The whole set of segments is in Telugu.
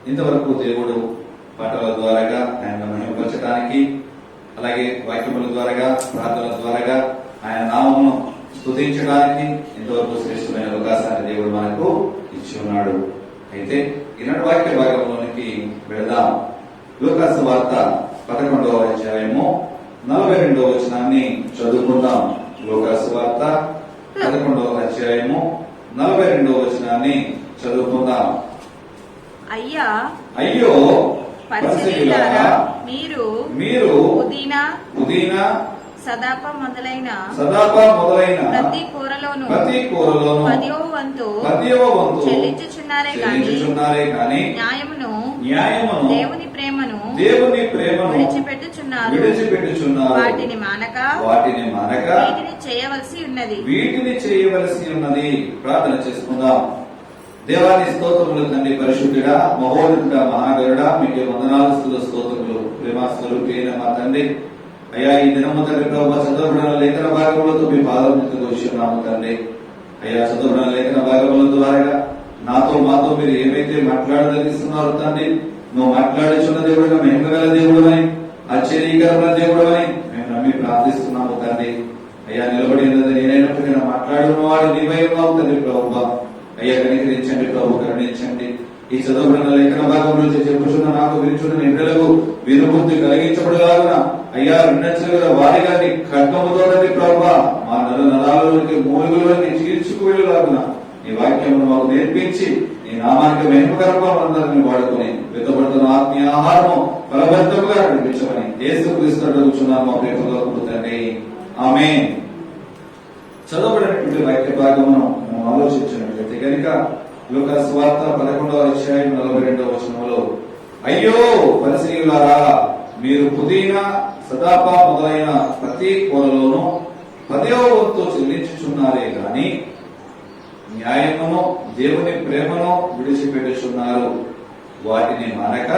ఇంతవరకు దేవుడు పాటల ద్వారాగా ఆయన మహిమపరచడానికి, అలాగే వాక్యముల ద్వారాగా, ప్రార్థనల ద్వారాగా ఆయన నామమును స్తుతించడానికి ఇంతవరకు శ్రేష్టమైన అవకాశాన్ని దేవుడు మనకు ఇచ్చి ఉన్నాడు. అయితే ఈనాటి వాక్య భాగంలోనికి వెళదాం. లూకా సువార్త 11వ అధ్యాయము 42వ వచనాన్ని చదువుకుందాం. లూకా సువార్త 11వ అధ్యాయము 42వ వచనాన్ని చదువుకుందాం. అయ్యో పరిసయ్యులారా, మీరు పుదీనా సదాప మొదలైన ప్రతి కూరలోను 10వ వంతు చెల్లించుచున్నారే కాని న్యాయమును దేవుని ప్రేమను విడిచిపెట్టుచున్నారు. వాటిని మానక వీటిని చేయవలసి ఉన్నది. ప్రార్థన చేసుకుందాం. దేవాని స్తోత్రములు తండ్రి, పరిశుద్ధుడా, మహోన్నతుడా, మహాగరుడా, మీకే వందనాలు, స్తోత్రములు. ప్రేమాస్వరూపైన మా తండ్రి, అయ్యా ఈ దినము తండ్రి ప్రభు చదువుబడిన లేఖన భాగములతో మీ పాదములకు వచ్చున్నాము తండ్రి. అయ్యా చదువుబడిన లేఖన భాగముల ద్వారా మాతో మీరు ఏమైతే మాట్లాడదగిస్తున్నారు తండ్రి, నువ్వు మాట్లాడుచున్న దేవుడుగా, మహిమగల దేవుడని, ఆశ్చర్యకరమైన దేవుడని మేము నమ్మి ప్రార్థిస్తున్నాము తండ్రి. అయ్యా నిలబడి నేనైనప్పటికీ మాట్లాడున్న వాడు నీవై ఉన్నావు తండ్రి ప్రభు. అయ్యా కనికరించండి ప్రభు, కరుణించండి. ఈ చదువుబడిన లేఖన భాగం నుంచి చెప్పుచున్న నాకు వినుచున్న నిద్రలకు వినుబుద్ధి కలిగించబడులాగున అయ్యా విన్నచ్చుల వారిగా నీ ఖడ్గముతో ప్రభు మా నరాలలోకి మూలుగులోకి చీల్చుకు వెళ్ళులాగున నీ వాక్యమును మాకు నేర్పించి నీ నామానికి మహిమకరంగా అందరిని వాడుకొని వెతబడుతున్న ఆత్మీయ ఆహారము బలవంతముగా నడిపించమని యేసుక్రీస్తు అడుగుచున్నాము మా ప్రేమలో తండ్రి. ఆమేన్. చదవబడినటువంటి వాక్య భాగమును మనం ఆలోచించినట్లయితే కనుక లూకా సువార్త 11వ అధ్యాయం 42వ వచనంలో, అయ్యో పరిసయ్యులారా, మీరు పుదీనా సదాప మొదలైన ప్రతి కూరలోనూ 10వ వంతు చెల్లించుచున్నారే గాని న్యాయమును దేవుని ప్రేమను విడిచిపెట్టుచున్నారు. వాటిని మానక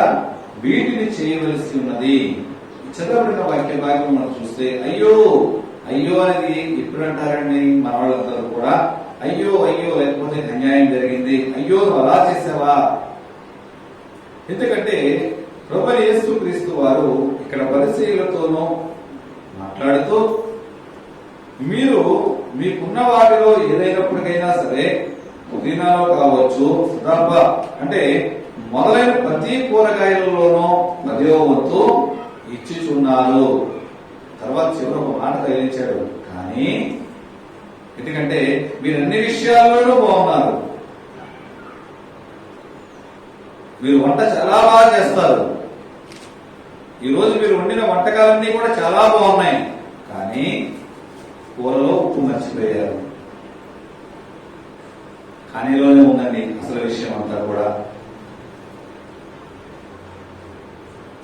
వీటిని చేయవలసి ఉన్నది. చదవబడిన వాక్య భాగం మనం చూస్తే అయ్యో అనేది ఎప్పుడు అంటారండి మన వాళ్ళందరూ కూడా? అయ్యో లేకపోతే అన్యాయం జరిగింది, అయ్యో నువ్వు అలా చేసావా. ఎందుకంటే ప్రభువు యేసుక్రీస్తు వారు ఇక్కడ పరిసయ్యులతోనూ మాట్లాడుతూ, మీరు మీకున్న వాటిలో ఏదైనప్పటికైనా సరే పుదీనాలో కావచ్చు, సదాప అంటే మొదలైన ప్రతి కూరగాయలలోనూ 10వ వంతు ఇచ్చిచున్నారు. తర్వాత చివరి ఒక మాట తగిలించాడు, కానీ ఎందుకంటే మీరు అన్ని విషయాల్లోనూ బాగున్నారు, మీరు వంట చాలా బాగా చేస్తారు, ఈ రోజు మీరు వండిన వంటకాలన్నీ కూడా చాలా బాగున్నాయి, కానీ కూరలో ఉప్పు మర్చిపోయారు. కానీలోనే ఉందండి అసలు విషయం అంతా కూడా.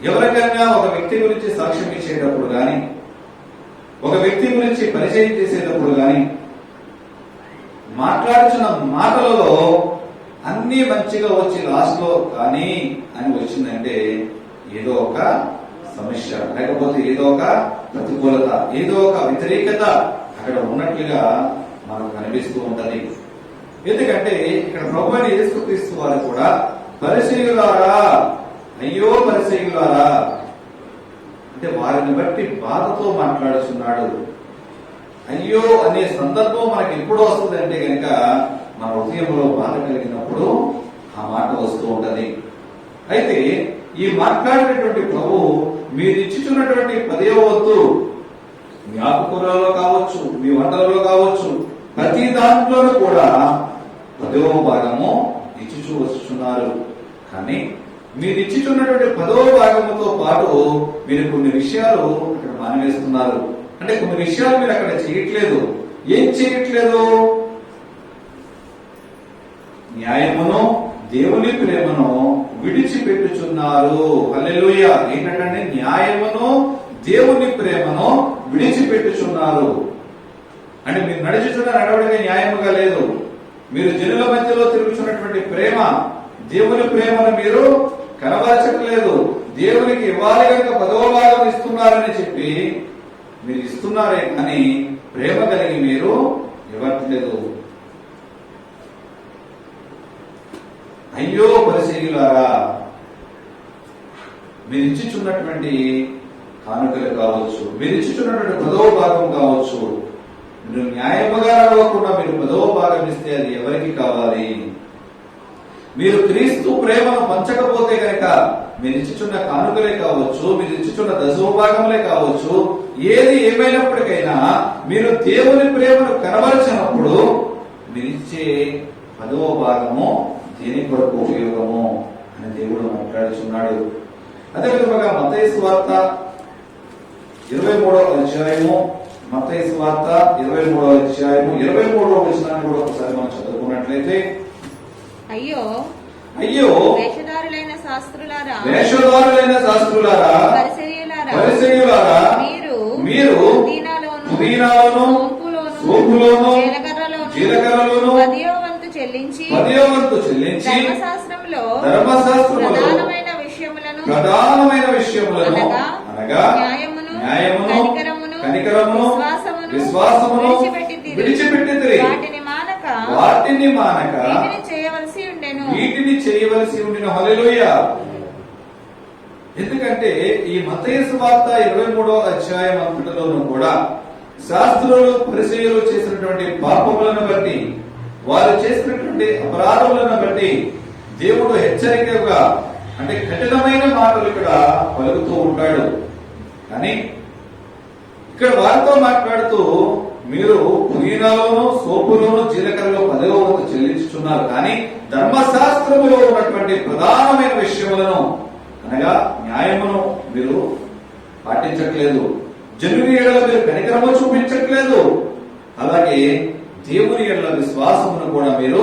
ఎవరికైనా ఒక వ్యక్తి గురించి సాక్ష్యం ఇచ్చేటప్పుడు కానీ, ఒక వ్యక్తి గురించి పరిచయం చేసేటప్పుడు కానీ మాట్లాడుతున్న మాటలలో అన్ని మంచిగా వచ్చి లాస్ట్ లో కానీ అని వచ్చిందంటే ఏదో ఒక సమస్య, లేకపోతే ఏదో ఒక ప్రతికూలత, ఏదో ఒక వ్యతిరేకత అక్కడ ఉన్నట్లుగా మనకు కనిపిస్తూ ఉంటది. ఎందుకంటే ఇక్కడ ప్రభువైన యేసుక్రీస్తు వారు కూడా పరిసయ్యులారా, అయ్యో పరిసయ్యులారా అంటే వారిని బట్టి బాధతో మాట్లాడుతున్నాడు. అయ్యో అనే సందర్భం మనకి ఎప్పుడు వస్తుంది అంటే కనుక మన హృదయంలో బాధ కలిగినప్పుడు ఆ మాట వస్తూ ఉంటది. అయితే ఈ మాట్లాడినటువంటి ప్రభు మీరు ఇచ్చుచున్నటువంటి 10వ వంతు మీ ఆకుకూరలలో కావచ్చు, మీ వంటలలో కావచ్చు, ప్రతి దాంట్లోనూ కూడా 10వ భాగము ఇచ్చుచూ వస్తున్నారు. కానీ మీరు ఇచ్చుచున్నటువంటి 10వ భాగముతో పాటు మీరు కొన్ని విషయాలు అక్కడ మానివేస్తున్నారు. అంటే కొన్ని విషయాలు మీరు అక్కడ చేయట్లేదు. ఏం చేయట్లేదు? న్యాయమును దేవుని ప్రేమను విడిచిపెట్టుచున్నారు. హల్లెలూయా. ఏంటంటే న్యాయమును దేవుని ప్రేమను విడిచిపెట్టుచున్నారు అంటే మీరు నడుచుచున్న నడవడిక న్యాయముగా లేదు. మీరు జనుల మధ్యలో తిరుగుతున్నటువంటి ప్రేమ, దేవుని ప్రేమను మీరు కనబరచట్లేదు. దేవునికి ఇవ్వాలి కనుక 10వ భాగం ఇస్తున్నారని చెప్పి మీరు ఇస్తున్నారే కానీ ప్రేమ కలిగి మీరు ఇవ్వట్లేదు. అయ్యో పరిసయ్యులారా, మీరు ఇచ్చిచున్నటువంటి కానుకలు కావచ్చు, మీరు ఇచ్చిచున్నటువంటి 10వ భాగం కావచ్చు, మీరు న్యాయముగా నడవకుండా మీరు 10వ భాగం ఇస్తే అది ఎవరికి కావాలి? మీరు క్రీస్తు ప్రేమను పంచకపోతే కనుక మీరు ఇచ్చుచున్న కానుకలే కావచ్చు, మీరు ఇచ్చుచున్న 10వ భాగములే కావచ్చు, ఏది ఏమైనప్పటికైనా మీరు దేవుని ప్రేమను కనబరిచినప్పుడు మీరిచ్చే 10వ భాగము దేని కొరకు ఉపయోగము అని దేవుడు మాట్లాడుచున్నాడు. అదేవిధంగా మత్తయి సువార్త 23వ అధ్యాయము, మత్తయి సువార్త 23వ అధ్యాయము 23వ వచనాన్ని కూడా ఒకసారి మనం చదువుకున్నట్లయితే, అయ్యో అయ్యో వేషధారులైన శాస్త్రులారా, పరిసయ్యులారా, మీరు పుదీనాలోను సోపులోను జీలకర్రలోను 10వ వంతు చెల్లించి ధర్మశాస్త్రములో ప్రధానమైన విషయములను అనగా న్యాయమును కనికరమును విశ్వాసమును విడిచిపెట్టితిరి. వాటిని మానక వీటిని చేయవలసి ఉండెను. హల్లెలూయా. ఎందుకంటే ఈ మత్తయి సువార్త 23వ అధ్యాయం అంతటిలోనూ కూడా శాస్త్రులు పరిసయ్యులు చేసినటువంటి పాపములను బట్టి, వారు చేసినటువంటి అపరాధములను బట్టి దేవుడు హెచ్చరికగా అంటే కఠినమైన మాటలు ఇక్కడ పలుకుతూ ఉంటాడు. కానీ ఇక్కడ వారితో మాట్లాడుతూ మీరు పుదీనాలోను సోపులోను జీలకర్రలో 10వ వంతు చెల్లించుతున్నారు, కానీ ధర్మశాస్త్రములో ఉన్నటువంటి ప్రధానమైన విషయములను అనగా న్యాయమును మీరు పాటించట్లేదు, జనుని ఎడల మీరు కనికరము చూపించట్లేదు, అలాగే దేవుని ఎడల విశ్వాసమును కూడా మీరు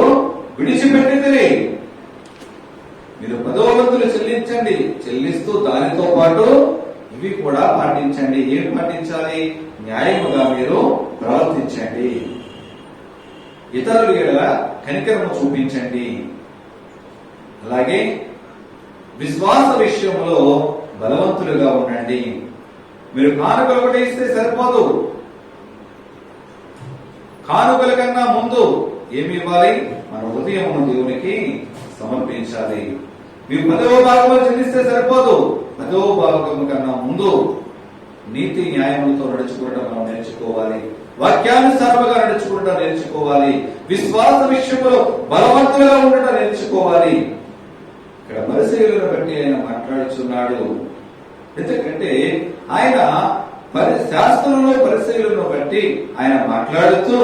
విడిచిపెట్టితిరి. మీరు 10వ వంతులు చెల్లించండి, చెల్లిస్తూ దానితో పాటు ఇవి కూడా పాటించండి. ఏమి పాటించాలి? న్యాయముగా మీరు ప్రవర్తించండి, ఇతరుల ఎడల కనికరము చూపించండి, అలాగే విశ్వాస విషయంలో బలవంతులుగా ఉండండి. మీరు కానుకలు ఒకటి ఇస్తే సరిపోదు, కానుకల కన్నా ముందు ఏమి ఇవ్వాలి? మన హృదయమును దేవునికి సమర్పించాలి. మీరు 10వ భాగంలో చెల్లిస్తే సరిపోదు, 10వ భాగం కన్నా ముందు నీతి న్యాయములతో నడుచుకోవడం మనం నేర్చుకోవాలి, వాక్యానుసారముగా నడుచుకోవడం నేర్చుకోవాలి, విశ్వాస విషయంలో బలవంతులుగా ఉండటం నేర్చుకోవాలి. ఇక్కడ పరిసయ్యులను బట్టి ఆయన మాట్లాడుచున్నాడు. ఎందుకంటే ఆయన శాస్త్రంలో పరిసయ్యులను బట్టి ఆయన మాట్లాడుతూ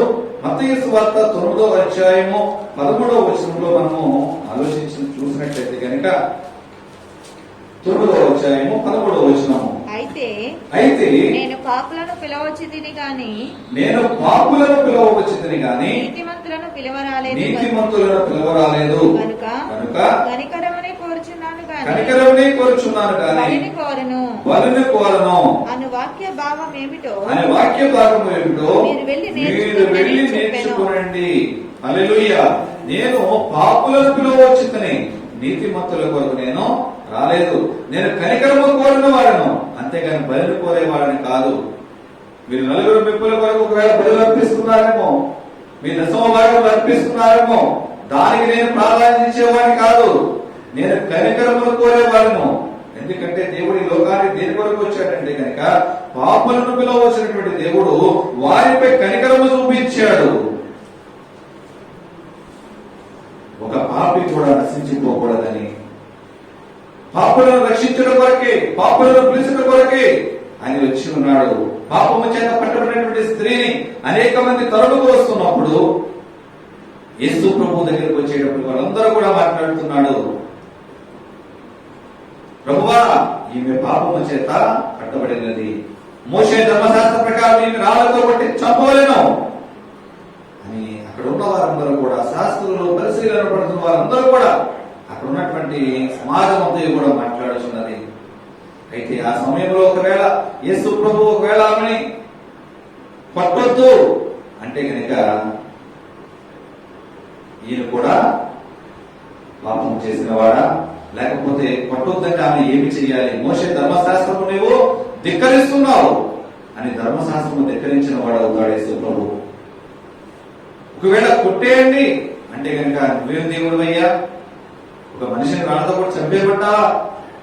మత్తయి సువార్త 9వ అధ్యాయము 13వ వచనంలో మనము ఆలోచించి చూసినట్లయితే కనుక 9వ అధ్యాయము 13వ వచనము, అయితే నేను పాపులను పిలవచ్చితిని గాని నీతిమంతులను పిలవరాలేదు, కనుక కనికరమునే కోరుచున్నాను గాని బలిని కోరను అను వాక్య భావం ఏమిటో మీరు వెళ్ళి నేర్చుకోనండి. హల్లెలూయా. నేను పాపులను పిలవచ్చితిని, నీతిమంతుల కొరకు నేను రాలేదు. నేను కనికరము కోరిన వాడను, అంతేగాని బలిని కోరేవాడని కాదు. మీరు నలుగురు మెప్పుల కొరకు ఒకవేళ బదులు అర్పిస్తున్నారేమో, మీ 10వ భాగం అర్పిస్తున్నారేమో, దానికి నేను ప్రాధాన్యత ఇచ్చేవాడిని కాదు. నేను కనికరమును కోరేవాడను. ఎందుకంటే దేవుడు ఈ లోకానికి దేని కొరకు వచ్చాడంటే కనుక పాపులను పిలవచ్చినటువంటి దేవుడు వారిపై కనికరము చూపించాడు. ఒక పాపి కూడా నశించిపోకూడదని, పాపులను రక్షించడం కొరకే, పాపులను పిలిచిన కొరకే ఆయన వచ్చి ఉన్నాడు. పాపము చేత పట్టబడినటువంటి స్త్రీని అనేక మంది తరుముకు వస్తున్నప్పుడు యేసు ప్రభు దగ్గరికి వచ్చేటప్పుడు వాళ్ళందరూ కూడా మాట్లాడుతున్నాడు, ప్రభువా ఈమె పాపము చేత పట్టబడినది, మోషే ధర్మశాస్త్ర ప్రకారం ఈమె రాళ్లతో కొట్టి చంపవలెను అని అక్కడ ఉన్న వారందరూ కూడా, శాస్త్రులు పరిశీలన పడుతున్న వారందరూ కూడా, అక్కడ ఉన్నటువంటి సమాజం అంతా కూడా మాట్లాడుతున్నది. అయితే ఆ సమయంలో ఒకవేళ యేసు ప్రభు ఒకవేళ ఆమెని పట్టొద్దు అంటే కనుక ఈయన కూడా పాపం చేసిన వాడా, లేకపోతే పట్టొద్దంటే ఆమె ఏమి చెయ్యాలి? మోషే ధర్మశాస్త్రము నీవు ధిక్కరిస్తున్నావు అని ధర్మశాస్త్రము ధిక్కరించిన వాడు అవుతాడు యేసు ప్రభు. ఒకవేళ కొట్టేయండి అంటే కనుక నువ్వేం దేవుడు అయ్యా, ఒక మనిషిని రాళ్ళతో కూడా చంపేయబడ్డా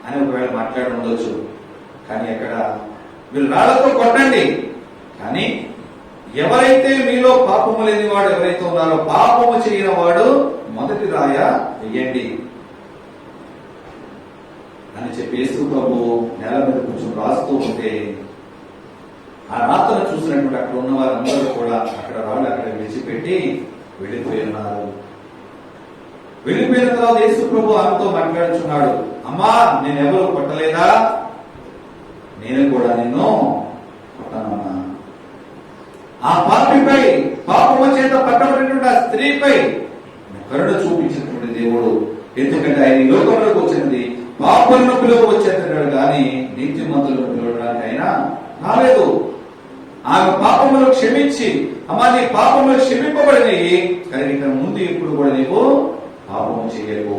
అని ఒకవేళ మాట్లాడి ఉండొచ్చు. కానీ అక్కడ మీరు రాళ్లతో కొట్టండి, కానీ ఎవరైతే మీలో పాపము లేని వాడు ఎవరైతే ఉన్నారో పాపము చేయని వాడు మొదటి రాయ వెయ్యండి అని చెప్పి యేసు ప్రభు నేల మీద కొంచెం రాస్తూ ఉంటే ఆ రాతను చూసినటువంటి అక్కడ ఉన్న వారందరూ కూడా అక్కడ రాళ్ళు అక్కడ విడిచిపెట్టి వెళ్ళిపోయి ఉన్నారు. వెళ్ళిపోయిన తర్వాత యేసు ప్రభు ఆమెతో మాట్లాడుచున్నాడు, అమ్మా నేనెవరు కొట్టలేదా, నేను కూడా నిన్ను కొట్టనన్నా. ఆ పాపిపై, పాపము చేత పట్టబడినటువంటి ఆ స్త్రీపై కరుణ చూపించినటువంటి దేవుడు. ఎందుకంటే ఆయన ఈ లోకంలోకి వచ్చినది పాపులను పిలువ వచ్చేటన్నాడు కానీ నీతిమంతులను పిలవడానికి ఆయన రాలేదు. ఆమె పాపములు క్షమించి, అమ్మా నీ పాపములు క్షమింపబడినవి కానీ ఇక్కడ ముందు ఇప్పుడు కూడా నీవు పాపము చేయకు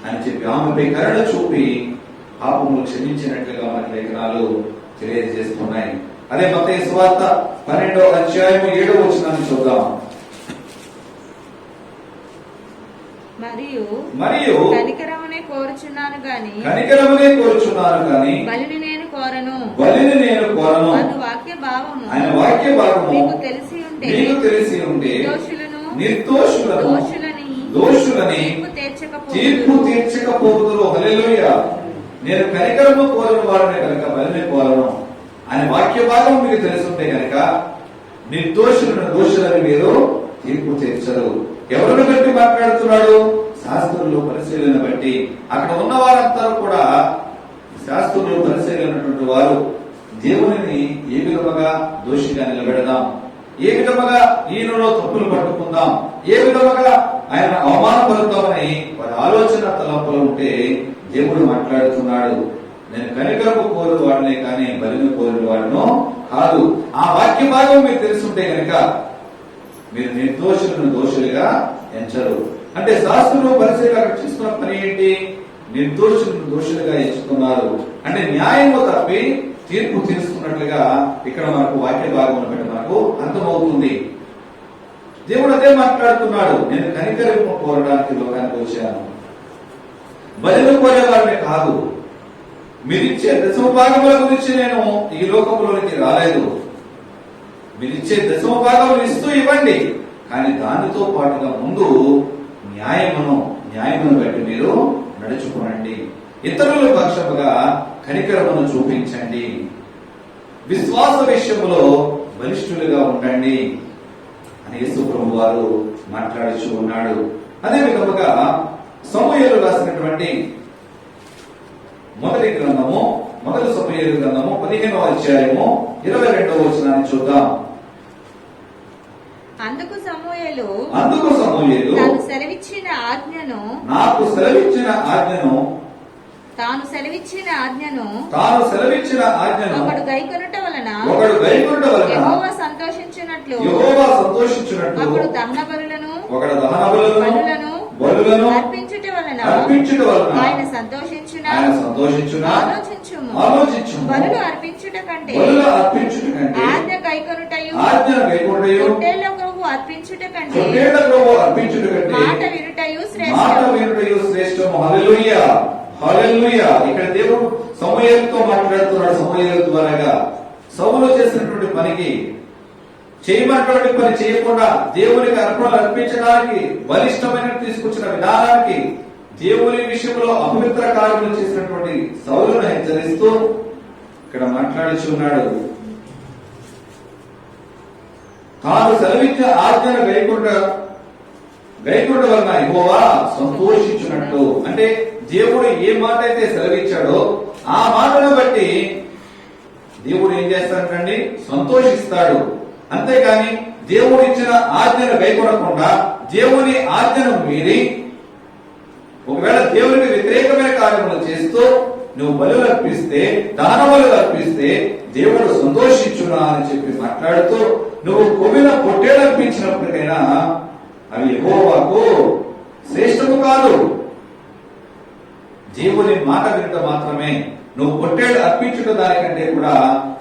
అని చెప్పి ఆమెపై కరుణ చూపి పాపములు క్షమించినట్లుగా మనకి లేఖనాలు తెలియజేస్తున్నాయి. అదే మత్తయి సువార్త 12వ అధ్యాయం 7వ వచనాన్ని చూద్దాం. మరియు కనికరమునే కోరుచున్నాను గాని బలిని నేను కోరను అను వాక్య భావము మీకు తెలిసి ఉంటే నిర్దోషులను తీర్పు తీర్చకపోదురు. హల్లెలూయా. నేను కనికరము కోరని వాడిని కనుక బలిని కోరను అని వాక్య భాగం మీకు తెలుసుంటే కనుక నిర్దోషులను దోషులని మీరు తీర్పు తీర్చరు. ఎవరిని బట్టి మాట్లాడుతున్నాడు? శాస్త్రులు పరిశీలన బట్టి. అక్కడ ఉన్న వారందరూ కూడా శాస్త్రులు పరిశీలనటువంటి వారు దేవునిని ఏ విధముగా దోషిగా నిలబెడదాం, ఏ విధముగా ఈయనలో తప్పులు పట్టుకుందాం, ఏ విధముగా ఆయన అవమానపరుద్దామని వారి ఆలోచన తలంపులు ఉంటే దేవుడు మాట్లాడుతున్నాడు, నేను కనికరము కోరు వాడినే కానీ బలిని కోరిన వాడును కాదు. ఆ వాక్య భాగం మీకు తెలుసుంటే కనుక మీరు నిర్దోషులను దోషులుగా ఎంచరు. అంటే శాస్త్రులు పరిశీలన చేస్తున్న పని ఏంటి? నిర్దోషులను దోషులుగా ఎంచుతున్నారు. అంటే న్యాయము తప్పి తీర్పు తీరుస్తున్నట్లుగా ఇక్కడ మనకు వాక్య భాగం బట్టి మనకు అర్థమవుతుంది. దేవుడు అదే మాట్లాడుతున్నాడు, నేను కనికరము కోరడానికి లోకానికి వచ్చాను, బలిని కోరేవాడిని కాదు. మీరిచ్చే దశమ భాగముల గురించి నేను ఈ లోకంలోనికి రాలేదు. మీరిచ్చే దశమ భాగములు ఇస్తూ ఇవ్వండి, కానీ దానితో పాటుగా ముందు న్యాయమును బట్టి మీరు నడుచుకోనండి. ఇతరుల పక్షముగా కనికరమును చూపించండి. విశ్వాస విషయంలో బలిష్ఠులుగా ఉండండి అని యేసు ప్రభు వారు మాట్లాడుచూ ఉన్నాడు. అదే విధముగా సమూయేలు రాసినటువంటి మొదటి సమూయేలు గ్రంథము 15వ అధ్యాయము 22వ వచనాన్ని చూద్దాం. అందుకు సమూయేలు నాకు సెలవిచ్చిన ఆజ్ఞను తాను సెలవిచ్చిన ఆజ్ఞను ఒకడు గైకొనుట వలన యెహోవా సంతోషించినట్లు ఒకడు దహన బలులను అర్పించుట వలన ఆయన సంతోషించున. ఆలోచించుము. బలులు అర్పించుట కంటే ఆజ్ఞ గైకొనుటయు పొట్టేళ్లకు అర్పించుట కంటే మాట వినుటయు శ్రేష్టము. హల్లెలూయా, హల్లెలూయా. ఇక్కడ దేవుడు సమూయేలుతో మాట్లాడుతున్నాడు. సమూయేలు ద్వారాగా సౌలు చేసినటువంటి పనికి, చేయమన్నటువంటి పని చేయకుండా దేవునికి అర్పణలు అర్పించడానికి బలిష్టమైన తీసుకొచ్చిన విధానానికి, దేవుని విషయంలో అపవిత్ర కార్యములు చేసినటువంటి సౌలును హెచ్చరిస్తూ ఇక్కడ మాట్లాడుచున్నాడు. తాను సెలవిచ్చిన ఆజ్ఞను గైకొనుట వలన యెహోవా సంతోషించున్నట్టు. అంటే దేవుడు ఏ మాట అయితే సెలవిచ్చాడో ఆ మాటను బట్టి దేవుడు ఏం చేస్తాడండి? సంతోషిస్తాడు. అంతేగాని దేవుడు ఇచ్చిన ఆజ్ఞను గైకొనకుండా దేవుని ఆజ్ఞను మీరి ఒకవేళ దేవునికి వ్యతిరేకమైన కార్యములు చేస్తూ నువ్వు బలులు అర్పిస్తే, దాన బలులు అర్పిస్తే దేవుడు సంతోషించునా అని చెప్పి మాట్లాడుతూ నువ్వు కొవ్విన పొట్టేలు అర్పించినప్పటికైనా అవి యెహోవాకు శ్రేష్టము కాదు. దేవుని మాట వినటం మాత్రమే నువ్వు పొట్టేలు అర్పించుట దానికంటే కూడా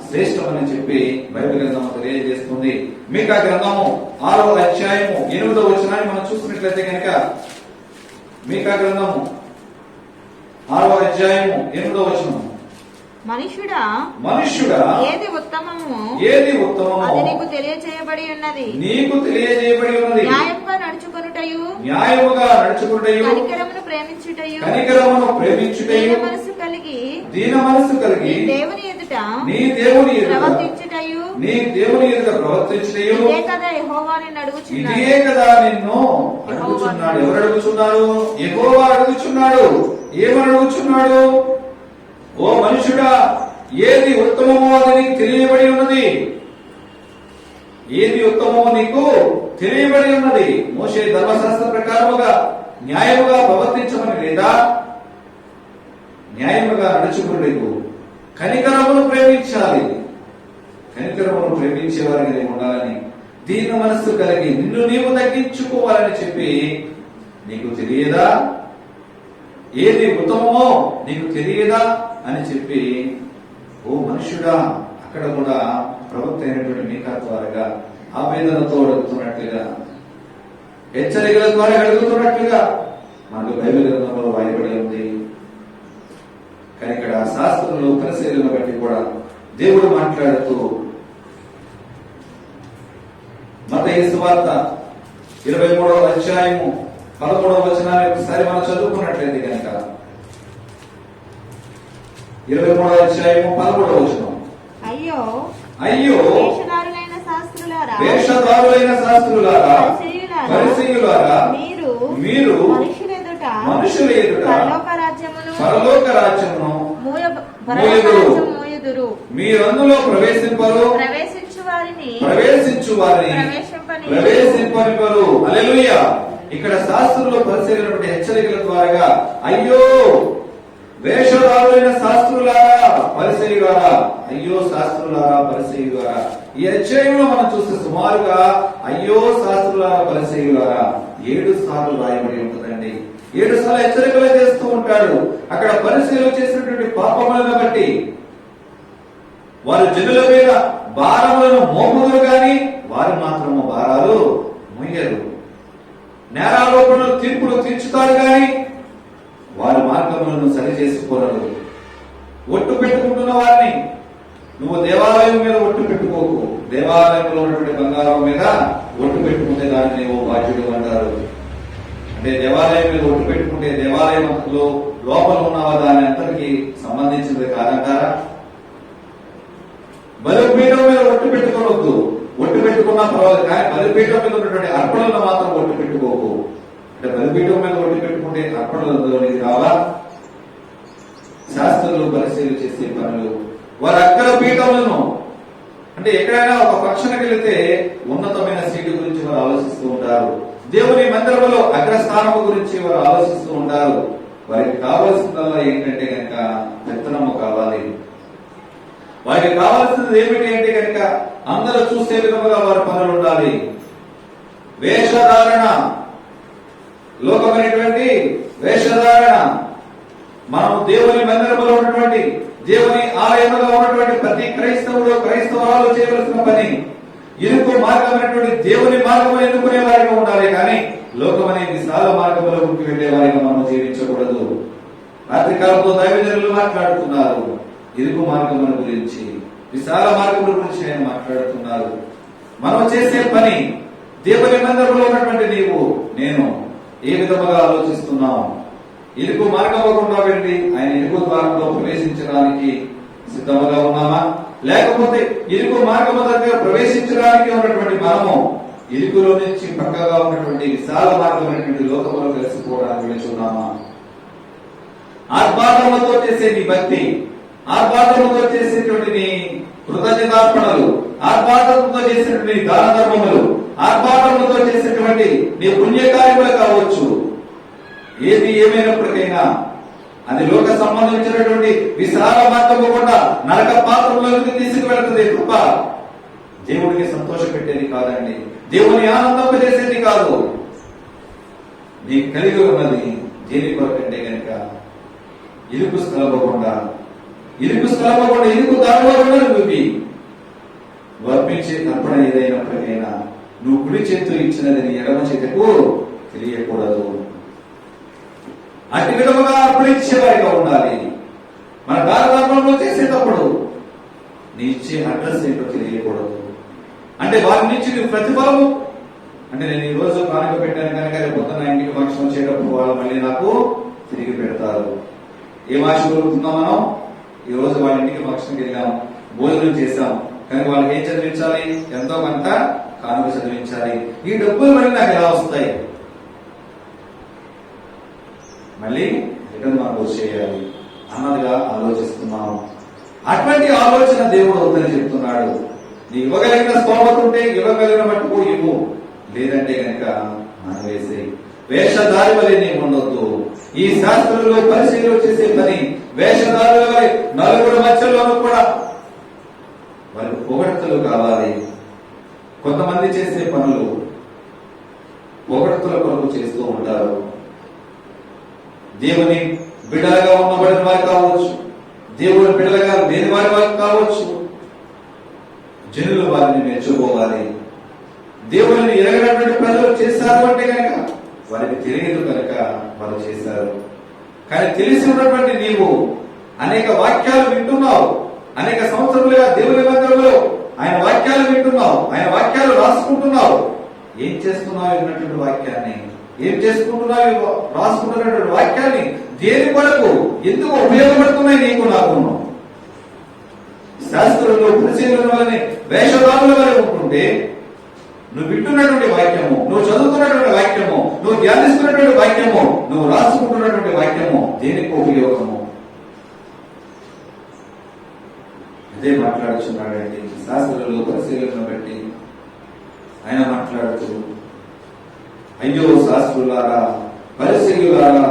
శ్రేష్టమని చెప్పి బైబిల్ గ్రంథము తెలియజేస్తుంది. మీకా గ్రంథము 6వ అధ్యాయము 8వ వచనాన్ని మనం చూసినట్లయితే కనుక మీకా గ్రంథము 6వ అధ్యాయము 8వ వచనం. మనుష్యుడా ఏది ఉత్తమము అది నీకు తెలియజేయబడి ఉన్నది. న్యాయముగా నడుచుకొనుటయు కనికరమును ప్రేమించుటయు దీన మనసు కలిగి దేవుని ఎదుట ప్రవర్తించుటయు ఇదే కదా యెహోవాని అడుగుచున్నాడు. ఎవరు అడుగుచున్నారు? యెహోవా అడుగుచున్నాడు. ఏమని అడుగుచున్నాడు? ఓ మనుషుడా, ఏది ఉత్తమమో అది నీకు తెలియబడి ఉన్నది. ఏది ఉత్తమమో నీకు తెలియబడి ఉన్నది. మోషే ధర్మశాస్త్ర ప్రకారముగా న్యాయముగా ప్రవర్తించమని లేదా? న్యాయముగా నడుచుకునేకు కనికరమును ప్రేమించాలి. కనికరమును ప్రేమించే వారికి ఉండాలని, దీన మనస్సు కలిగి నిన్ను నీవు తగ్గించుకోవాలని చెప్పి నీకు తెలియదా? ఏది ఉత్తమమో నీకు తెలియదా అని చెప్పి, ఓ మనుష్యుడా, అక్కడ కూడా ప్రవక్త అయినటువంటి మీకా ద్వారా ఆవేదనతో అడుగుతున్నట్లుగా, హెచ్చరికల ద్వారా అడుగుతున్నట్లుగా మనకు బైబిల్ గ్రంథంలో రాయబడి ఉంది. కానీ ఇక్కడ శాస్త్రంలో పరిశీలన బట్టి కూడా దేవుడు మాట్లాడుతూ మత్తయి సువార్త 23వ అధ్యాయము 13వ వచనాన్ని ఒకసారి మనం చదువుకున్నట్లయితే కనుక 23వ అధ్యాయము 13వ వచనం. అయ్యో వేషధారులైన శాస్త్రులారా పరిసయ్యులారా, మీరు మనుషుల ఎదుట పరలోక రాజ్యమును మూయుదురు. మీరు అందులో ప్రవేశించు వారిని ప్రవేశింపనివ్వరు. హల్లెలూయా. ఇక్కడ శాస్త్రులు పరిశీలన హెచ్చరికల ద్వారా, అయ్యో వేషధారులైన శాస్త్రులారా పరిసయ్యులారా, అయ్యో శాస్త్రులారా పరిసయ్యులారా. ఈ అధ్యాయంలో మనం చూస్తే సుమారుగా అయ్యో శాస్త్రులారా పరిసయ్యులారా 7 సార్లు రాయబడి ఉంటుందండి. 7 సార్లు హెచ్చరికలు చేస్తూ ఉంటాడు. అక్కడ పరిసయ్యులు చేసినటువంటి పాపములను బట్టి వారు జనుల మీద భారములను మోపుదురు గాని వారు మాత్రము భారాలు మోయరు. నేరారోపణలు తీర్పులు తీర్చుతారు గాని వారి మార్గములను సరి చేసుకోరు. ఒట్టు పెట్టుకుంటున్న వారిని, నువ్వు దేవాలయం మీద ఒట్టు పెట్టుకోకు. దేవాలయంలో ఉన్నటువంటి బంగారం మీద ఒట్టు పెట్టుకుంటే దాన్ని నీవు బాధ్యుడు అంటారు. అంటే దేవాలయం మీద ఒట్టు పెట్టుకుంటే దేవాలయంలో లోపల ఉన్నవా దాని అంతటికి సంబంధించినది కాదంటారా? బలిపీఠం మీద ఒట్టు పెట్టుకోవద్దు. ఒట్టు పెట్టుకున్నా పర్వాలేదు, కానీ బలిపీఠం మీద ఉన్నటువంటి అర్పణలను మాత్రం ఒట్టు పెట్టుకోకు. అంటే బలిపీఠం మీద ఒట్టు పెట్టుకుంటే అర్పణలోనికి రావా? శాస్త్రులు పరిశీలన చేసే పనులు వారు అక్కడ పీఠములను, అంటే ఎక్కడైనా ఒక ఫంక్షన్కి వెళితే ఉన్నతమైన సీటు గురించి వారు ఆలోచిస్తూ ఉంటారు. దేవుని మందిరంలో అగ్రస్థానము గురించి వారు ఆలోచిస్తూ ఉంటారు. వారికి కావలసిందల్లా ఏంటంటే కనుక పెత్తనము కావాలి. వారికి కావాల్సింది ఏమిటి అంటే కనుక అందరూ చూసే విధముగా వారి పనులు ఉండాలి. వేషధారణ, లోకమైనటువంటి వేషధారణ. మనం దేవుని మందిరంలో ఉన్నటువంటి, దేవుని ఆలయంలో ఉన్నటువంటి ప్రతి క్రైస్తవురాలు చేయవలసిన పని ఇరుకు మార్గమైనటువంటి దేవుని మార్గం ఎన్నుకునే వారిగా ఉండాలి. కానీ లోకమనే విశాల మార్గంలో వెళ్లే వారిగా మనం జీవించకూడదు. రాత్రి కాలంలో దైవజనులు మాట్లాడుతున్నారు ఇరుకు మార్గముల గురించి, విశాల మార్గముల గురించి ఆయన మాట్లాడుతున్నారు. మనం చేసే పని, దేవుని మందిరంలో ఉన్నటువంటి నీవు నేను ఏ విధముగా ఆలోచిస్తున్నాం? ఇరుకు మార్గంలో గుండా వెళ్ళి ఆయన ఇరుకు ద్వారంలో ప్రవేశించడానికి సిద్ధముగా ఉన్నామా? లేకపోతే ఇరుకు మార్గము దగ్గర ప్రవేశించడానికి ఉన్నటువంటి మనము ఇరుకులో నుంచి పక్కగా ఉన్నటువంటి విశాల మార్గమైనటువంటి లోకములో కలిసిపోవడానికి వెళుతున్నామా? ఆర్భాటములతో చేసే నీ భక్తి, ఆర్భాటములతో చేసేటువంటి నీ కృతజ్ఞతార్పణలు, ఆర్భాటములతో చేసేటువంటి దాన ధర్మములు, ఆర్భాటములతో చేసేటువంటి నీ పుణ్యకార్యములు కావచ్చు. ఏది ఏమైనప్పటికైనా అది లోక సంబంధించినటువంటి విశాల మార్గము కూడా నరక పాత్రలోకి తీసుకువెళ్తుంది తప్ప దేవుడికి సంతోష పెట్టేది కాదండి. దేవుని ఆనందింపజేసేది కాదు. నీకు కలిగి ఉన్నది దేని కొరకంటే కనుక ఇరుకు స్థలపకుండా ఇరుకు దారిలో నువ్వు వర్పించే తర్పణ ఏదైనప్పటికైనా నువ్వు కుడి చేతు ఇచ్చినది నీ ఎడమ చేతకు తెలియకూడదు. అట్టి విధముగా అర్పణించేవారిగా ఉండాలి. పనులు చేసేటప్పుడు నీ ఇచ్చే అడ్రస్ ఏంటో తెలియకూడదు. అంటే వారి నుంచి నువ్వు ప్రతిఫలము, అంటే నేను ఈ రోజు కానుక పెట్టాను కనుక రేపు పొద్దున్న ఇంటికి ఫంక్షన్ వచ్చేటప్పుడు వాళ్ళు మళ్ళీ నాకు తిరిగి పెడతారు. ఏం ఆశ కోరుకుంటున్నాం మనం? ఈ రోజు వాళ్ళ ఇంటికి ఫంక్షన్కి వెళ్ళాం, భోజనం చేశాం, కానీ వాళ్ళకి ఏం చదివించాలి? ఎంతో కొంత కానుక చదివించాలి. ఈ డబ్బులు మళ్ళీ నాకు ఎలా వస్తాయి? మళ్ళీ రిటర్న్ మనకు వచ్చేయాలి అన్నదిగా ఆలోచిస్తున్నాం. అటువంటి ఆలోచన దేవుడు వద్దని చెప్తున్నాడు. నీ ఇవ్వగలిగిన స్తోమత ఉంటే ఇవ్వగలిగిన మట్టుకు ఇవ్వు, లేదంటే కనుక మానేసేయి. వేషధారి వలె నీవు ఉండొద్దు. ఈ శాస్త్రంలో పరిశీలన చేసే పని వేషధారుల వలె నలుగురు మధ్యలోనూ కూడా వారి పొగడ్తలు కావాలి. కొంతమంది చేసే పనులు పొగడ్తల కొరకు చేస్తూ ఉంటారు. దేవుని బిడ్డలుగా ఉన్నబడిన వారు కావచ్చు, దేవుని బిడ్డలుగా లేని వారి వారు కావచ్చు, జనులు వారిని మెచ్చుకోవాలి. దేవుని ఎరగనటువంటి ప్రజలు చేశారు అంటే కనుక వారికి తెలియదు కనుక వారు చేశారు. కానీ తెలిసి ఉన్నటువంటి నీవు అనేక వాక్యాలు వింటున్నావు, అనేక సంవత్సరాలుగా దేవుని మందిరంలో ఆయన వాక్యాలు వింటున్నావు, ఆయన వాక్యాలు రాసుకుంటున్నావు. ఏం చేస్తున్నావు విన్నటువంటి వాక్యాన్ని? ఏం చేసుకుంటున్నావు రాసుకుంటున్నటువంటి వాక్యాన్ని? దేని కొరకు, ఎందుకు ఉపయోగపడుతున్నాయి నీకు నాకు? శాస్త్రంలో పరిశీలన వల్లనే వేషధారుల వల్ల ఉంటుంటే నువ్వు వింటున్నటువంటి వాక్యము, నువ్వు చదువుతున్నటువంటి వాక్యము, నువ్వు ధ్యానిస్తున్నటువంటి వాక్యము, నువ్వు రాసుకుంటున్నటువంటి వాక్యము దేనికి ఉపయోగము? అదే మాట్లాడుచున్నాడండి. శాస్త్రంలో పరిశీలన బట్టి ఆయన మాట్లాడుతూ, అయ్యో శాస్త్రులారా, పరిశీలులారా,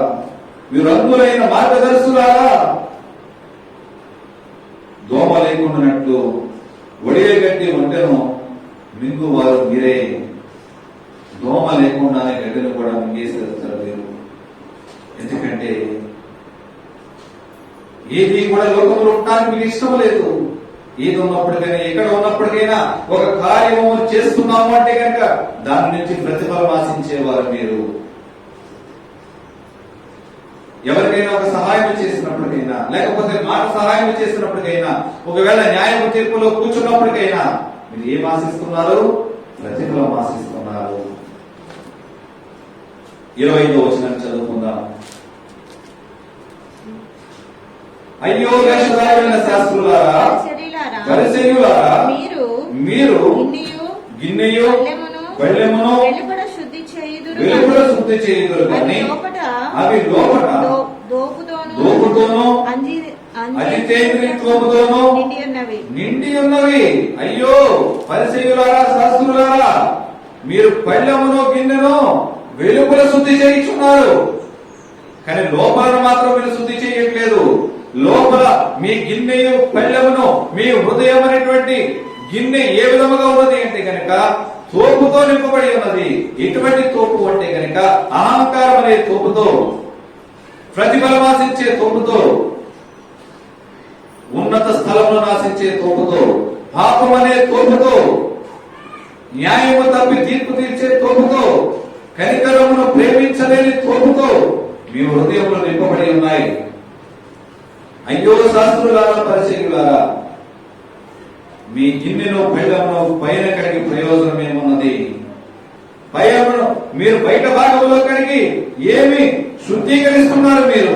మీరు అందులైన మార్గదర్శులారా, దోమ లేకుండానట్లు ఒడియ గట్టి వంటను మింగు వారు మీరే. దోమ లేకుండానే గడ్డను కూడా మింగేసేస్తారు మీరు. ఎందుకంటే ఏది కూడా లోకంలో ఉండడానికి మీకు ఇష్టం లేదు. ఏది ఉన్నప్పటికైనా, ఎక్కడ ఉన్నప్పటికైనా ఒక కార్యము చేస్తున్నాము అంటే కనుక దాని నుంచి ప్రతిఫలం ఆశించేవారు మీరు. ఎవరికైనా ఒక సహాయం చేసినప్పటికైనా, లేకపోతే మాట సహాయం చేసినప్పటికైనా, ఒకవేళ న్యాయం తీర్పులో కూర్చున్నప్పటికైనా మీరు ఏం ఆశిస్తున్నారు? ప్రతిఫలం ఆశిస్తున్నారు. 25వ వచనం చదువుకుందాం. అయ్యో వేషధారులైన శాస్త్రులారా, పరిసయ్యులారా, మీరు గిన్నెయు పళ్ళెమును వెలుపల శుద్ధి చేయుదురు కానీ అవి లోపట దోపుతోనూ అజితేంద్రియత్వముతోనూ నిండి ఉన్నవి. అయ్యో పరిసయ్యులారా, శాస్త్రులారా, మీరు పళ్ళెమును గిన్నెను వెలుపల శుద్ధి చేయించున్నారు, కానీ లోపల మాత్రం మీరు శుద్ధి చేయట్లేదు. లోపల మీ గిన్నెయు పళ్ళెమును, మీ హృదయం అనేటువంటి గిన్నె ఏ విధముగా ఉన్నది అంటే కనుక తోపుతో నింపబడి ఉన్నది. ఎటువంటి తోపు అంటే కనుక అహంకారం అనే తోపుతో, ప్రతిఫలం ఆశించే తోపుతో, ఉన్నత స్థలంలో నాశించే తోపుతో, పాపం అనే తోపుతో, న్యాయము తప్పి తీర్పు తీర్చే తోపుతో, కనికరమును ప్రేమించలేని తోపుతో మీ హృదయంలో నింపబడి ఉన్నాయి. అయ్యో శాస్త్రులారా, పరిసయ్యులారా, మీ గిన్నెను పళ్ళెమును పైన కడిగి ప్రయోజనం ఏమున్నది? పైన మీరు బయట భాగంలో కడిగి ఏమి శుద్ధీకరిస్తున్నారు? మీరు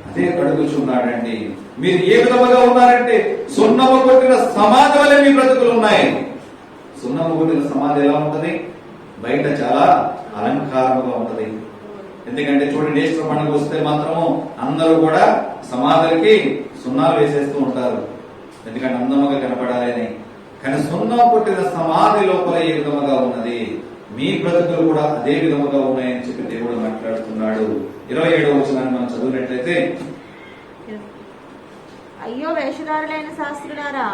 అదే కడుగుచున్నాడండి. మీరు ఏ విధముగా ఉన్నారంటే సున్నము కొట్టిన సమాధి వలె మీ బ్రతుకులు ఉన్నాయి. సున్నము కొట్టిన సమాధి ఎలా ఉంటది? బయట చాలా అలంకారంగా ఉంటది. ఎందుకంటే చూడండి, ఈస్టర్ పండుగ వస్తే మాత్రము అందరూ కూడా సమాధులకి సున్నాలు వేసేస్తూ ఉంటారు, ఎందుకంటే అందముగా కనపడాలని. కానీ సున్నం కొట్టిన సమాధి లోపల ఏ విధముగా ఉన్నది, మీ బ్రతుకులు కూడా అదే విధముగా ఉన్నాయని చెప్పి దేవుడు మాట్లాడుతున్నాడు. 27వ వచనాన్ని మనం చదివినట్లయితే, అయ్యో వేషధారులైన శాస్త్రులారా,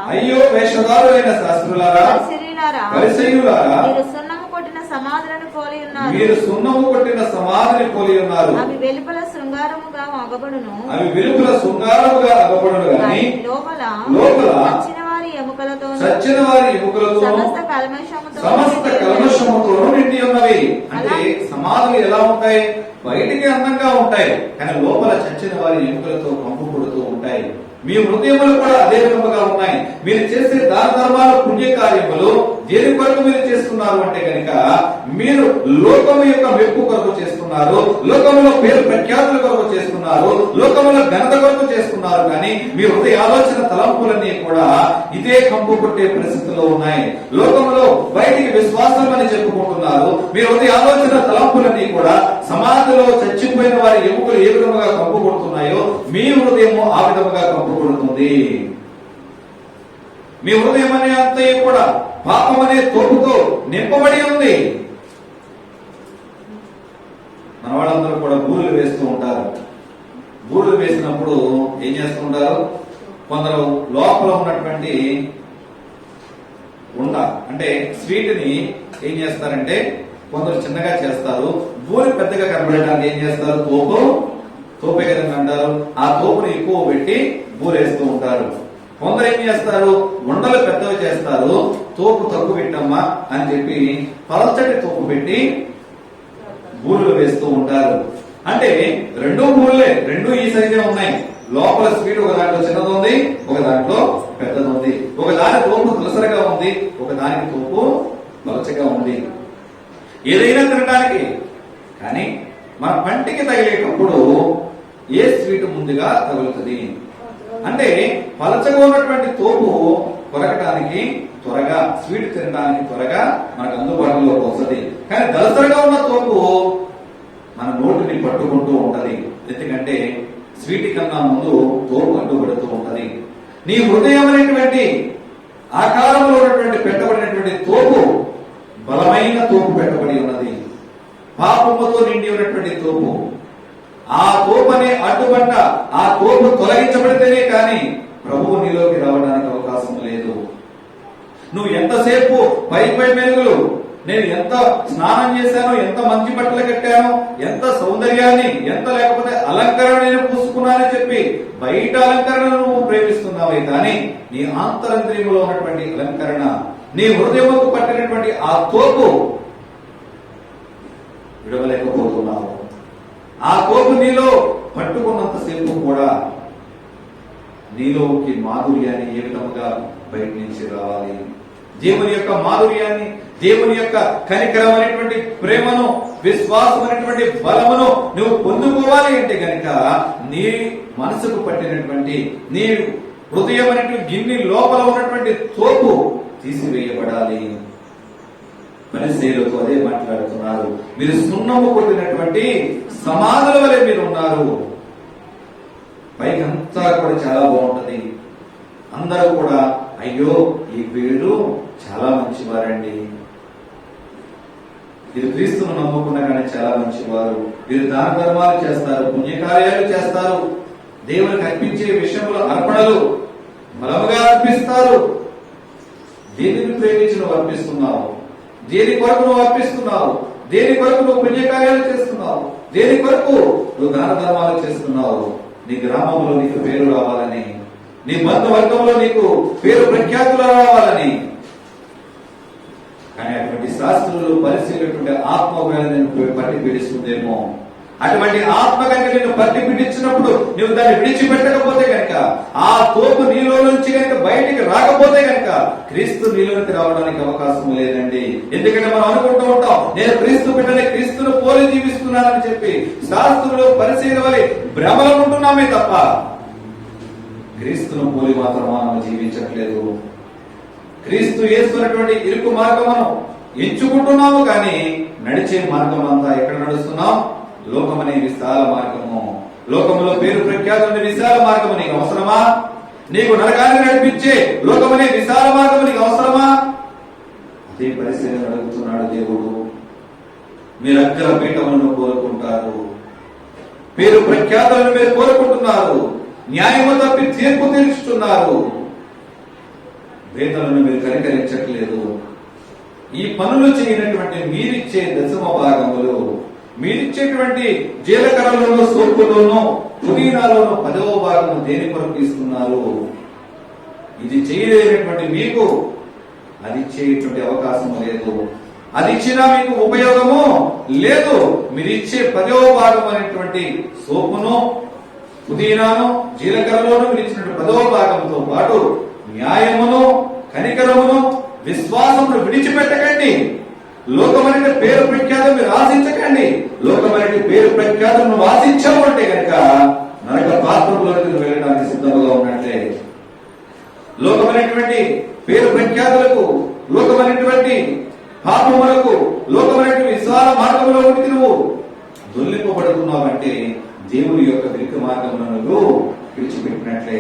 పరిసయ్యులారా, మీరు సున్నము కొట్టిన సమాధులను పోలి ఉన్నారు. మీరు సున్నము కొట్టిన సమాధిని పోలి ఉన్నారు. అవి వెలుపల శృంగారముగా అగబడును, కానీ లోపల చచ్చిన వారి ఎముకలతోనూ సమస్త కల్మషముతోనూ నిండి ఉన్నవి. అంటే సమాధులు ఎలా ఉంటాయి? బయటికి అందంగా ఉంటాయి, కానీ లోపల చచ్చిన వారి ఎముకలతో కంపు కొడుతూ ఉంటాయి. మీ హృదయములు కూడా అదే విధముగా ఉన్నాయి. మీరు చేసే దాన ధర్మాల పుణ్య కార్యములు దేని కొరకు మీరు చేస్తున్నారు అంటే కనుక మీరు లోకము యొక్క మెప్పు కొరకు చేస్తున్నారు, లోకములో పేరు ప్రఖ్యాతుల కొరకు చేస్తున్నారు, లోకములో ఘనత కొరకు చేస్తున్నారు. కానీ మీ హృదయ ఆలోచన తలంపులన్నీ కూడా ఇదే కంపు కొట్టే పరిస్థితుల్లో ఉన్నాయి. లోకములో బయటికి విశ్వాసం అని చెప్పుకుంటున్నారు, మీ హృదయ ఆలోచన తలంపులన్నీ కూడా సమాధిలో చచ్చిపోయిన వారి ఎముకలు ఏ విధముగా కంపు కొడుతున్నాయో మీ హృదయము ఆ విధముగా కంపు కొడుతుంది. మీ హృదయం అనే అంతా కూడా పాపం అనే తోపుతో నింపబడి ఉంది. మన వాళ్ళందరూ కూడా బూరెలు వేస్తూ ఉంటారు. బూరెలు వేసినప్పుడు ఏం చేస్తుంటారు, కొందరు లోపల ఉన్నటువంటి ఉండ అంటే స్వీట్ ని ఏం చేస్తారంటే కొందరు చిన్నగా చేస్తారు, బూరె పెద్దగా కనబడడానికి ఏం చేస్తారు, తోపే కదండి అంటారు, ఆ తోపుని ఎక్కువ పెట్టి బూరేస్తూ ఉంటారు. కొందరు ఏం చేస్తారు, ఉండలు పెద్దవి చేస్తారు, తోపు తక్కువ పెట్టమ్మా అని చెప్పి పలచటి తోపు పెట్టి బూరెలు వేస్తూ ఉంటారు. అంటే రెండూ బూరెలే, రెండూ ఈ సైజే ఉన్నాయి. లోపల స్వీట్ ఒక దాంట్లో చిన్నది ఉంది, ఒక దాంట్లో పెద్దది ఉంది. ఒక దాని తోపు తులసరగా ఉంది, ఒక దానికి తోపు పలచగా ఉంది. ఏదైనా తినడానికి. కానీ మన పంటికి తగిలేటప్పుడు ఏ స్వీట్ ముందుగా తగులుతుంది అంటే పలచగా ఉన్నటువంటి తోపు కొరకటానికి త్వరగా, స్వీట్ తినడానికి త్వరగా మనకు అందుబాటులోకి వస్తుంది. కానీ దళసరిగా ఉన్న తోపు మన నోటిని పట్టుకుంటూ ఉంటది. ఎందుకంటే స్వీట్ కన్నా ముందు తోపు అడ్డుపడుతూ ఉంటది. నీ హృదయం అనేటువంటి ఆకారంలో ఉన్నటువంటి పెట్టబడినటువంటి తోపు బలమైన తోపు పెట్టబడి ఉన్నది. పాపముతో నిండి ఉన్నటువంటి తోపు. ఆ తోపనే అడ్డుపడ్డ ఆ తోపు తొలగించబడితేనే కానీ ప్రభువు నీలోకి రావడానికి అవకాశం లేదు. నువ్వు ఎంతసేపు పై మెరుగులు, నేను ఎంత స్నానం చేశాను, ఎంత మంచి బట్టలు కట్టాను, ఎంత సౌందర్యాన్ని, ఎంత లేకపోతే అలంకరణ నేను పూసుకున్నానని చెప్పి బయట అలంకరణను నువ్వు ప్రేమిస్తున్నావే కానీ నీ ఆంతరంద్రియములో ఉన్నటువంటి అలంకరణ, నీ హృదయముకు పట్టినటువంటి ఆ తోపు విడవలేకపోతున్నావు. ఆ తోపు నీలో పట్టుకున్నంతసేపు కూడా నీలోకి మాధుర్యాన్ని ఏ విధముగా బయట నుంచి రావాలి, దేవుని యొక్క మాధుర్యాన్ని, దేవుని యొక్క కనికరం అనేటువంటి ప్రేమను, విశ్వాసం అనేటువంటి బలమును నువ్వు పొందుకోవాలి అంటే గనక నీ మనసుకు పట్టినటువంటి, నీ హృదయం అనేటువంటి గిన్నె లోపల ఉన్నటువంటి తోపు తీసివేయబడాలి. పరిసయ్యులతో అదే మాట్లాడుతున్నారు. మీరు సున్నము కొట్టినటువంటి సమాధుల వలె మీరు ఉన్నారు. పైకంతా కూడా చాలా బాగుంటది. అందరూ కూడా అయ్యో ఈ వీళ్ళు చాలా మంచివారండి, వీరు క్రీస్తును నమ్ముకున్నా కానీ చాలా మంచివారు, వీరు దాన ధర్మాలు చేస్తారు, పుణ్యకార్యాలు చేస్తారు, దేవునికి అర్పించే విషయంలో అర్పణలు బలముగా అర్పిస్తారు. దేనిని ప్రేమించి నువ్వు అర్పిస్తున్నావు, దేని కొరకు నువ్వు అర్పిస్తున్నావు, దేని కొరకు నువ్వు పుణ్యకార్యాలు చేస్తున్నావు, దేని కొరకు నువ్వు దాన ధర్మాలు చేస్తున్నావు. నీ గ్రామంలో నీకు పేరు రావాలని, నీ బంధువర్గంలో నీకు పేరు ప్రఖ్యాతులు రావాలని. కానీ అటువంటి శాస్త్రులు పరిశీలించుంటే ఆత్మ నేను పట్టి పీడిస్తుందేమో. అటువంటి ఆత్మ కనుక నిన్ను పట్టి పీడించినప్పుడు నువ్వు దాన్ని విడిచిపెట్టకపోతే కనుక, ఆ తోపు నీలో నుంచి కనుక బయటికి రాకపోతే కనుక క్రీస్తు నీలోకి రావడానికి అవకాశం లేదండి. ఎందుకంటే మనం అనుకుంటూ ఉంటాం, నేను క్రీస్తు బిడ్డని, క్రీస్తును పోలి జీవిస్తున్నానని చెప్పి శాస్త్రులు పరిశీలన వలె భ్రమలో ఉంటున్నామే తప్ప క్రీస్తును పోలి మాత్రం మనం జీవించట్లేదు. క్రీస్తు యేసునటువంటి ఇరుకు మార్గమును ఎంచుకుంటున్నాము కానీ నడిచే మార్గం అంతా ఎక్కడ నడుస్తున్నాం? లోకమనే విశాల మార్గము, లోకములో పేరు ప్రఖ్యాతులనే విశాల మార్గము నీకు అవసరమా? నీకు నరకాన్ని నడిపించే లోకమనే విశాల మార్గము నీకు అవసరమా? అదే పరిశీలన అడుగుతున్నాడు దేవుడు. మీరు అగ్ర పీఠములను కోరుకుంటారు, పేరు ప్రఖ్యాతులను మీరు కోరుకుంటున్నారు, న్యాయము తప్పి తీర్పు తీర్చుతున్నారు, వేదనను మీరు కనికరించట్లేదు. ఈ పనులు చేయనటువంటి మీరిచ్చే దశమ భాగములు, మీరిచ్చేటువంటి జీలకర్రలోనూ, సోపులోనూ, పుదీనాలోనూ 10వ భాగము దేని కొరకు ఇస్తున్నారు? ఇది చేయలేనటువంటి మీకు అది ఇచ్చేటువంటి అవకాశం లేదు. అది ఇచ్చినా మీకు ఉపయోగము లేదు. మీరిచ్చే 10వ భాగం అనేటువంటి సోపును, పుదీనాను జీలకర్రలోను విడిచినట్టు 10వ భాగంతో పాటు న్యాయమును కనికరమును విశ్వాసమును విడిచిపెట్టకండి. లోకమైన పేరు ప్రఖ్యాతం మీరు ఆశించకండి. లోకమైన పేరు ప్రఖ్యాతం నువ్వు ఆశించావు అంటే కనుక నరక పాత్రలోకి వెళ్ళడానికి సిద్ధంగా ఉన్నట్లే. లోకమైనటువంటి పేరు ప్రఖ్యాతులకు, లోకమైనటువంటి పాపములకు, లోకమైనటువంటి విశాల మార్గంలో ఉండి నువ్వు దొల్లింపబడుతున్నావంటే దేవుని యొక్క విరుకు మార్గంలో నువ్వు విడిచిపెట్టినట్లే.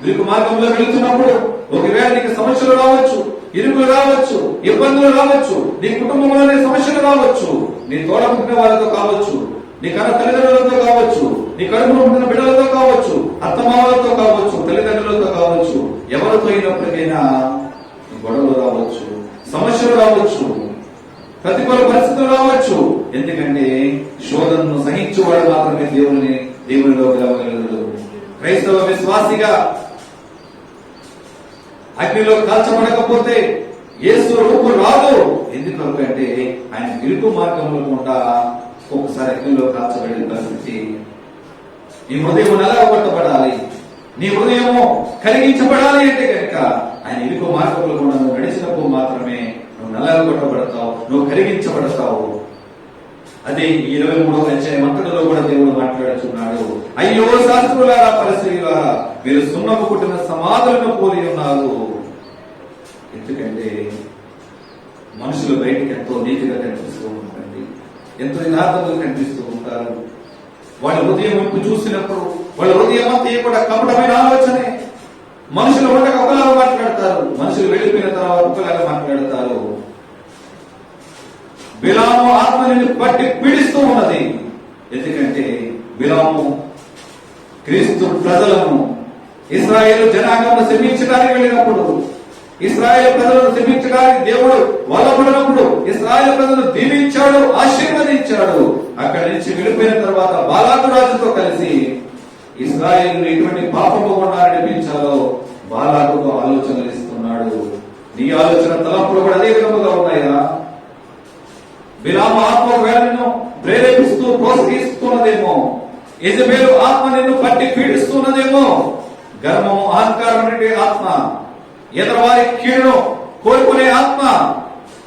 విరుకు మార్గంలో వెళుతున్నప్పుడు ఒకవేళ నీకు సమస్యలు రావచ్చు, ఇరుకులు రావచ్చు, ఇబ్బందులు రావచ్చు, నీ కుటుంబంలోనే సమస్యలు రావచ్చు, నీ తోడ పుట్టిన వారితో కావచ్చు, నీ కన్న తల్లిదండ్రులతో కావచ్చు, నీ కడుపులో పుట్టిన బిడ్డలతో కావచ్చు, అత్తమామలతో కావచ్చు, తల్లిదండ్రులతో కావచ్చు, ఎవరితో అయినప్పటికైనా గొడవలు రావచ్చు, సమస్యలు రావచ్చు, ప్రతికూల పరిస్థితులు రావచ్చు. ఎందుకంటే శోధనను సహించేవాడు మాత్రమే దేవునిలో గెలవగలడు. క్రైస్తవ విశ్వాసిగా అగ్నిలో కాల్చబడకపోతే యేసు రూపు రాదు. ఎందుకంటే ఆయన ఇరుకు మార్గంలో కూడా ఒక్కసారి అగ్నిలో కాల్చబడే పరిస్థితి. నీ హృదయం నలగొట్టబడాలి, నీ హృదయము కలిగించబడాలి అంటే కనుక ఆయన ఇరుకు మార్గంలో కూడా నువ్వు నడిచినప్పుడు మాత్రమే నువ్వు నలగొట్టబడతావు, నువ్వు కలిగించబడతావు. అదే 23వ అధ్యాయం అంతటిలో కూడా దేవుడు మాట్లాడుతున్నాడు. అయ్యో శాస్త్రులారా, పరిసయ్యులారా, మీరు సున్నము కుట్టిన సమాధులను పోలి ఉన్నారు. ఎందుకంటే మనుషులు బయటికి ఎంతో నీతిగా కనిపిస్తూ ఉంటుంది, ఎంతో యథార్థంగా కనిపిస్తూ ఉంటారు. వాళ్ళ హృదయం ఇప్పుడు చూసినప్పుడు వాళ్ళ హృదయం అంతా కూడా కపటమైన ఆలోచనే. మనుషులు ఉండగా ఒకలాగా మాట్లాడతారు, మనుషులు వెళ్ళిపోయిన తర్వాత ఒకలాగా మాట్లాడతారు. బిలాము ఆత్మని బట్టి పీడిస్తూ ఉన్నది. ఎందుకంటే బిలాము క్రీస్తు ప్రజలను ఇశ్రాయేలు జనాంగంను శపించడానికి వెళ్ళినప్పుడు, ఇశ్రాయేలు ప్రజలను శపించడానికి దేవుడు వల్లబడినప్పుడు ఇశ్రాయేలు ప్రజలను దీవించాడు, ఆశీర్వదించాడు. అక్కడి నుంచి వెళ్ళిపోయిన తర్వాత బాలాకు రాజుతో కలిసి ఇశ్రాయేలు ఎటువంటి పాపము గుండా నడిపించాలో బాలాకుతో ఆలోచనలు ఇస్తున్నాడు. నీ ఆలోచన తలంపులు కూడా అదే విధముగా ఉన్నాయా? బిలాము ఆత్మ వేళను ప్రేరేపిస్తూ ప్రోత్సహిస్తున్నదేమో, యెజబెలు ఆత్మ నిన్ను పట్టి పీడిస్తున్నదేమో, గర్వము అహంకారం నుండి ఆత్మ, ఎదరవారి కీడును కోరుకునే ఆత్మ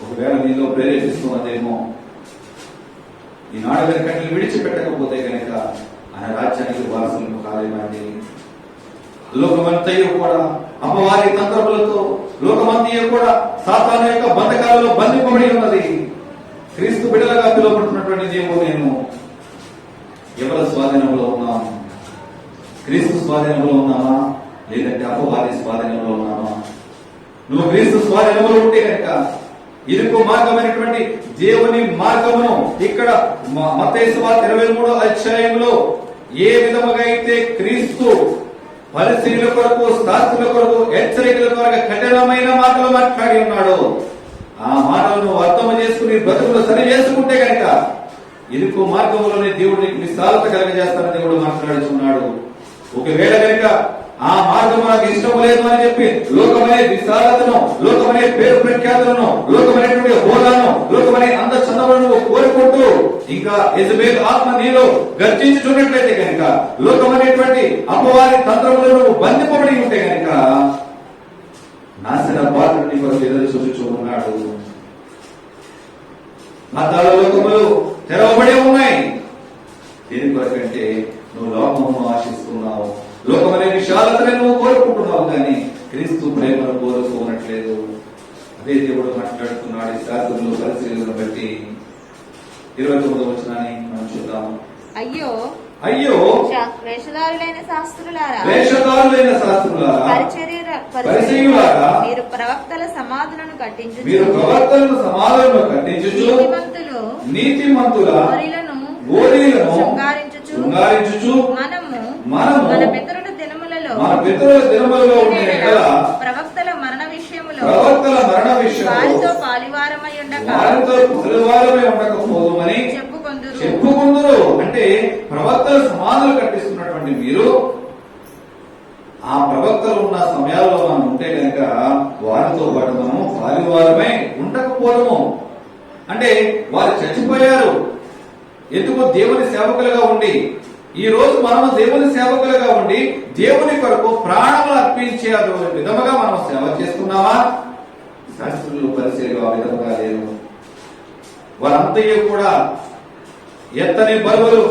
ఒకవేళ నీలో ప్రేరేపిస్తున్నదేమో. ఈనాడు వెనకటిని విడిచిపెట్టకపోతే కనుక ఆయన రాజ్యానికి వారసులను కాలేమండి. లోకమంతయు కూడా అపవాది తంత్రములతో, లోకమంతయు కూడా సాతాను యొక్క బంధకాలలో బంధింపబడి ఉన్నది. క్రీస్తు బిడ్డలుగా పిలువబడుతున్నటువంటి దేవుడు నేను ఎవరి స్వాధీనంలో ఉన్నాం? క్రీస్తు స్వాధీనంలో ఉన్నామా, లేదంటే అపవాది స్వాధీనంలో ఉన్నామా? నువ్వు క్రీస్తు స్వాధీనంలో ఉంటే కనుక ఇరుకు మార్గమైనటువంటి దేవుని మార్గమును ఇక్కడ మత్తయి సువార్త 23వ అధ్యాయంలో ఏ విధముగా అయితే క్రీస్తు పరిశీలన కొరకు, శాస్త్రుల కొరకు, హెచ్చరికల కొరకు కఠినమైన మాటలు మాట్లాడి ఉన్నాడు, ఆ మాటలను అర్థం చేసుకుని బ్రతుకులు సరి చేసుకుంటే కనుక ఇరుకు మార్గంలోనే దేవుడు నీకు విశాలత కలగజేస్తానని దేవుడు మాట్లాడుతున్నాడు. ఒకవేళ కనుక ఆ మార్గం నాకు ఇష్టం లేదు అని చెప్పి లోకమనే విశాలతను, లోకమనే పేరు ప్రఖ్యాతులను, లోకమైనటువంటి హోదాను, లోకమనే అంద చందములను కోరుకుంటూ ఇంకా యెజబెలు ఆత్మ నీలో గర్జించుతున్నట్లయితే కనుక, లోకమైనటువంటి అపవాది తంత్రములను బంధింపబడి ఉంటే కనుక నాశన బాధని కొరకు ఎదురు చూస్తూ ఉన్నాడు. పాతాళ లోకములు తెరవబడి ఉన్నాయి. దీని కొరకంటే నువ్వు లోకమును ఆశిస్తున్నావు, లోకమనే విశాలతనే నువ్వు కోరుకుంటున్నావు, కానీ క్రీస్తు ప్రేమను కోరుకోనట్లేదు. అదే దేవుడు మాట్లాడుతున్నాడు ఈ శాస్త్రంలో పరిశీలన బట్టి. 29వ వచనాన్ని మనం చూద్దాం. అయ్యో అయ్యో వేషధారులైన శాస్త్రులారా, పరిసయ్యులారా, మీరు ప్రవక్తల సమాధులను కట్టించుచు, నీతిమంతుల ఓరీలను శృంగారించుచు, మనము మన పితరుల దినములలో ప్రవక్తల మరణ విషయములో వారితో పాలివారమై ఉండకపోదుమని చెప్పుకొందురు. అంటే ప్రవక్తల సమాధులు కట్టిస్తున్నటువంటి మీరు ఆ ప్రవక్తలు ఉన్న సమయాల్లో మనం ఉంటే కనుక వారితో పాటు మనము పాలివారమై ఉండకపోవడము. అంటే వారు చచ్చిపోయారు, ఎందుకు దేవుని సేవకులుగా ఉండి ఈ రోజు మనము దేవుని సేవకులుగా ఉండి దేవుని కొరకు ప్రాణములు అర్పించే అటువంటి విధముగా మనం సేవ చేస్తున్నామా? శాస్త్రులు పరిశీలు ఆ విధముగా లేరు. వారంతయు కూడా ఎత్తని బరువులు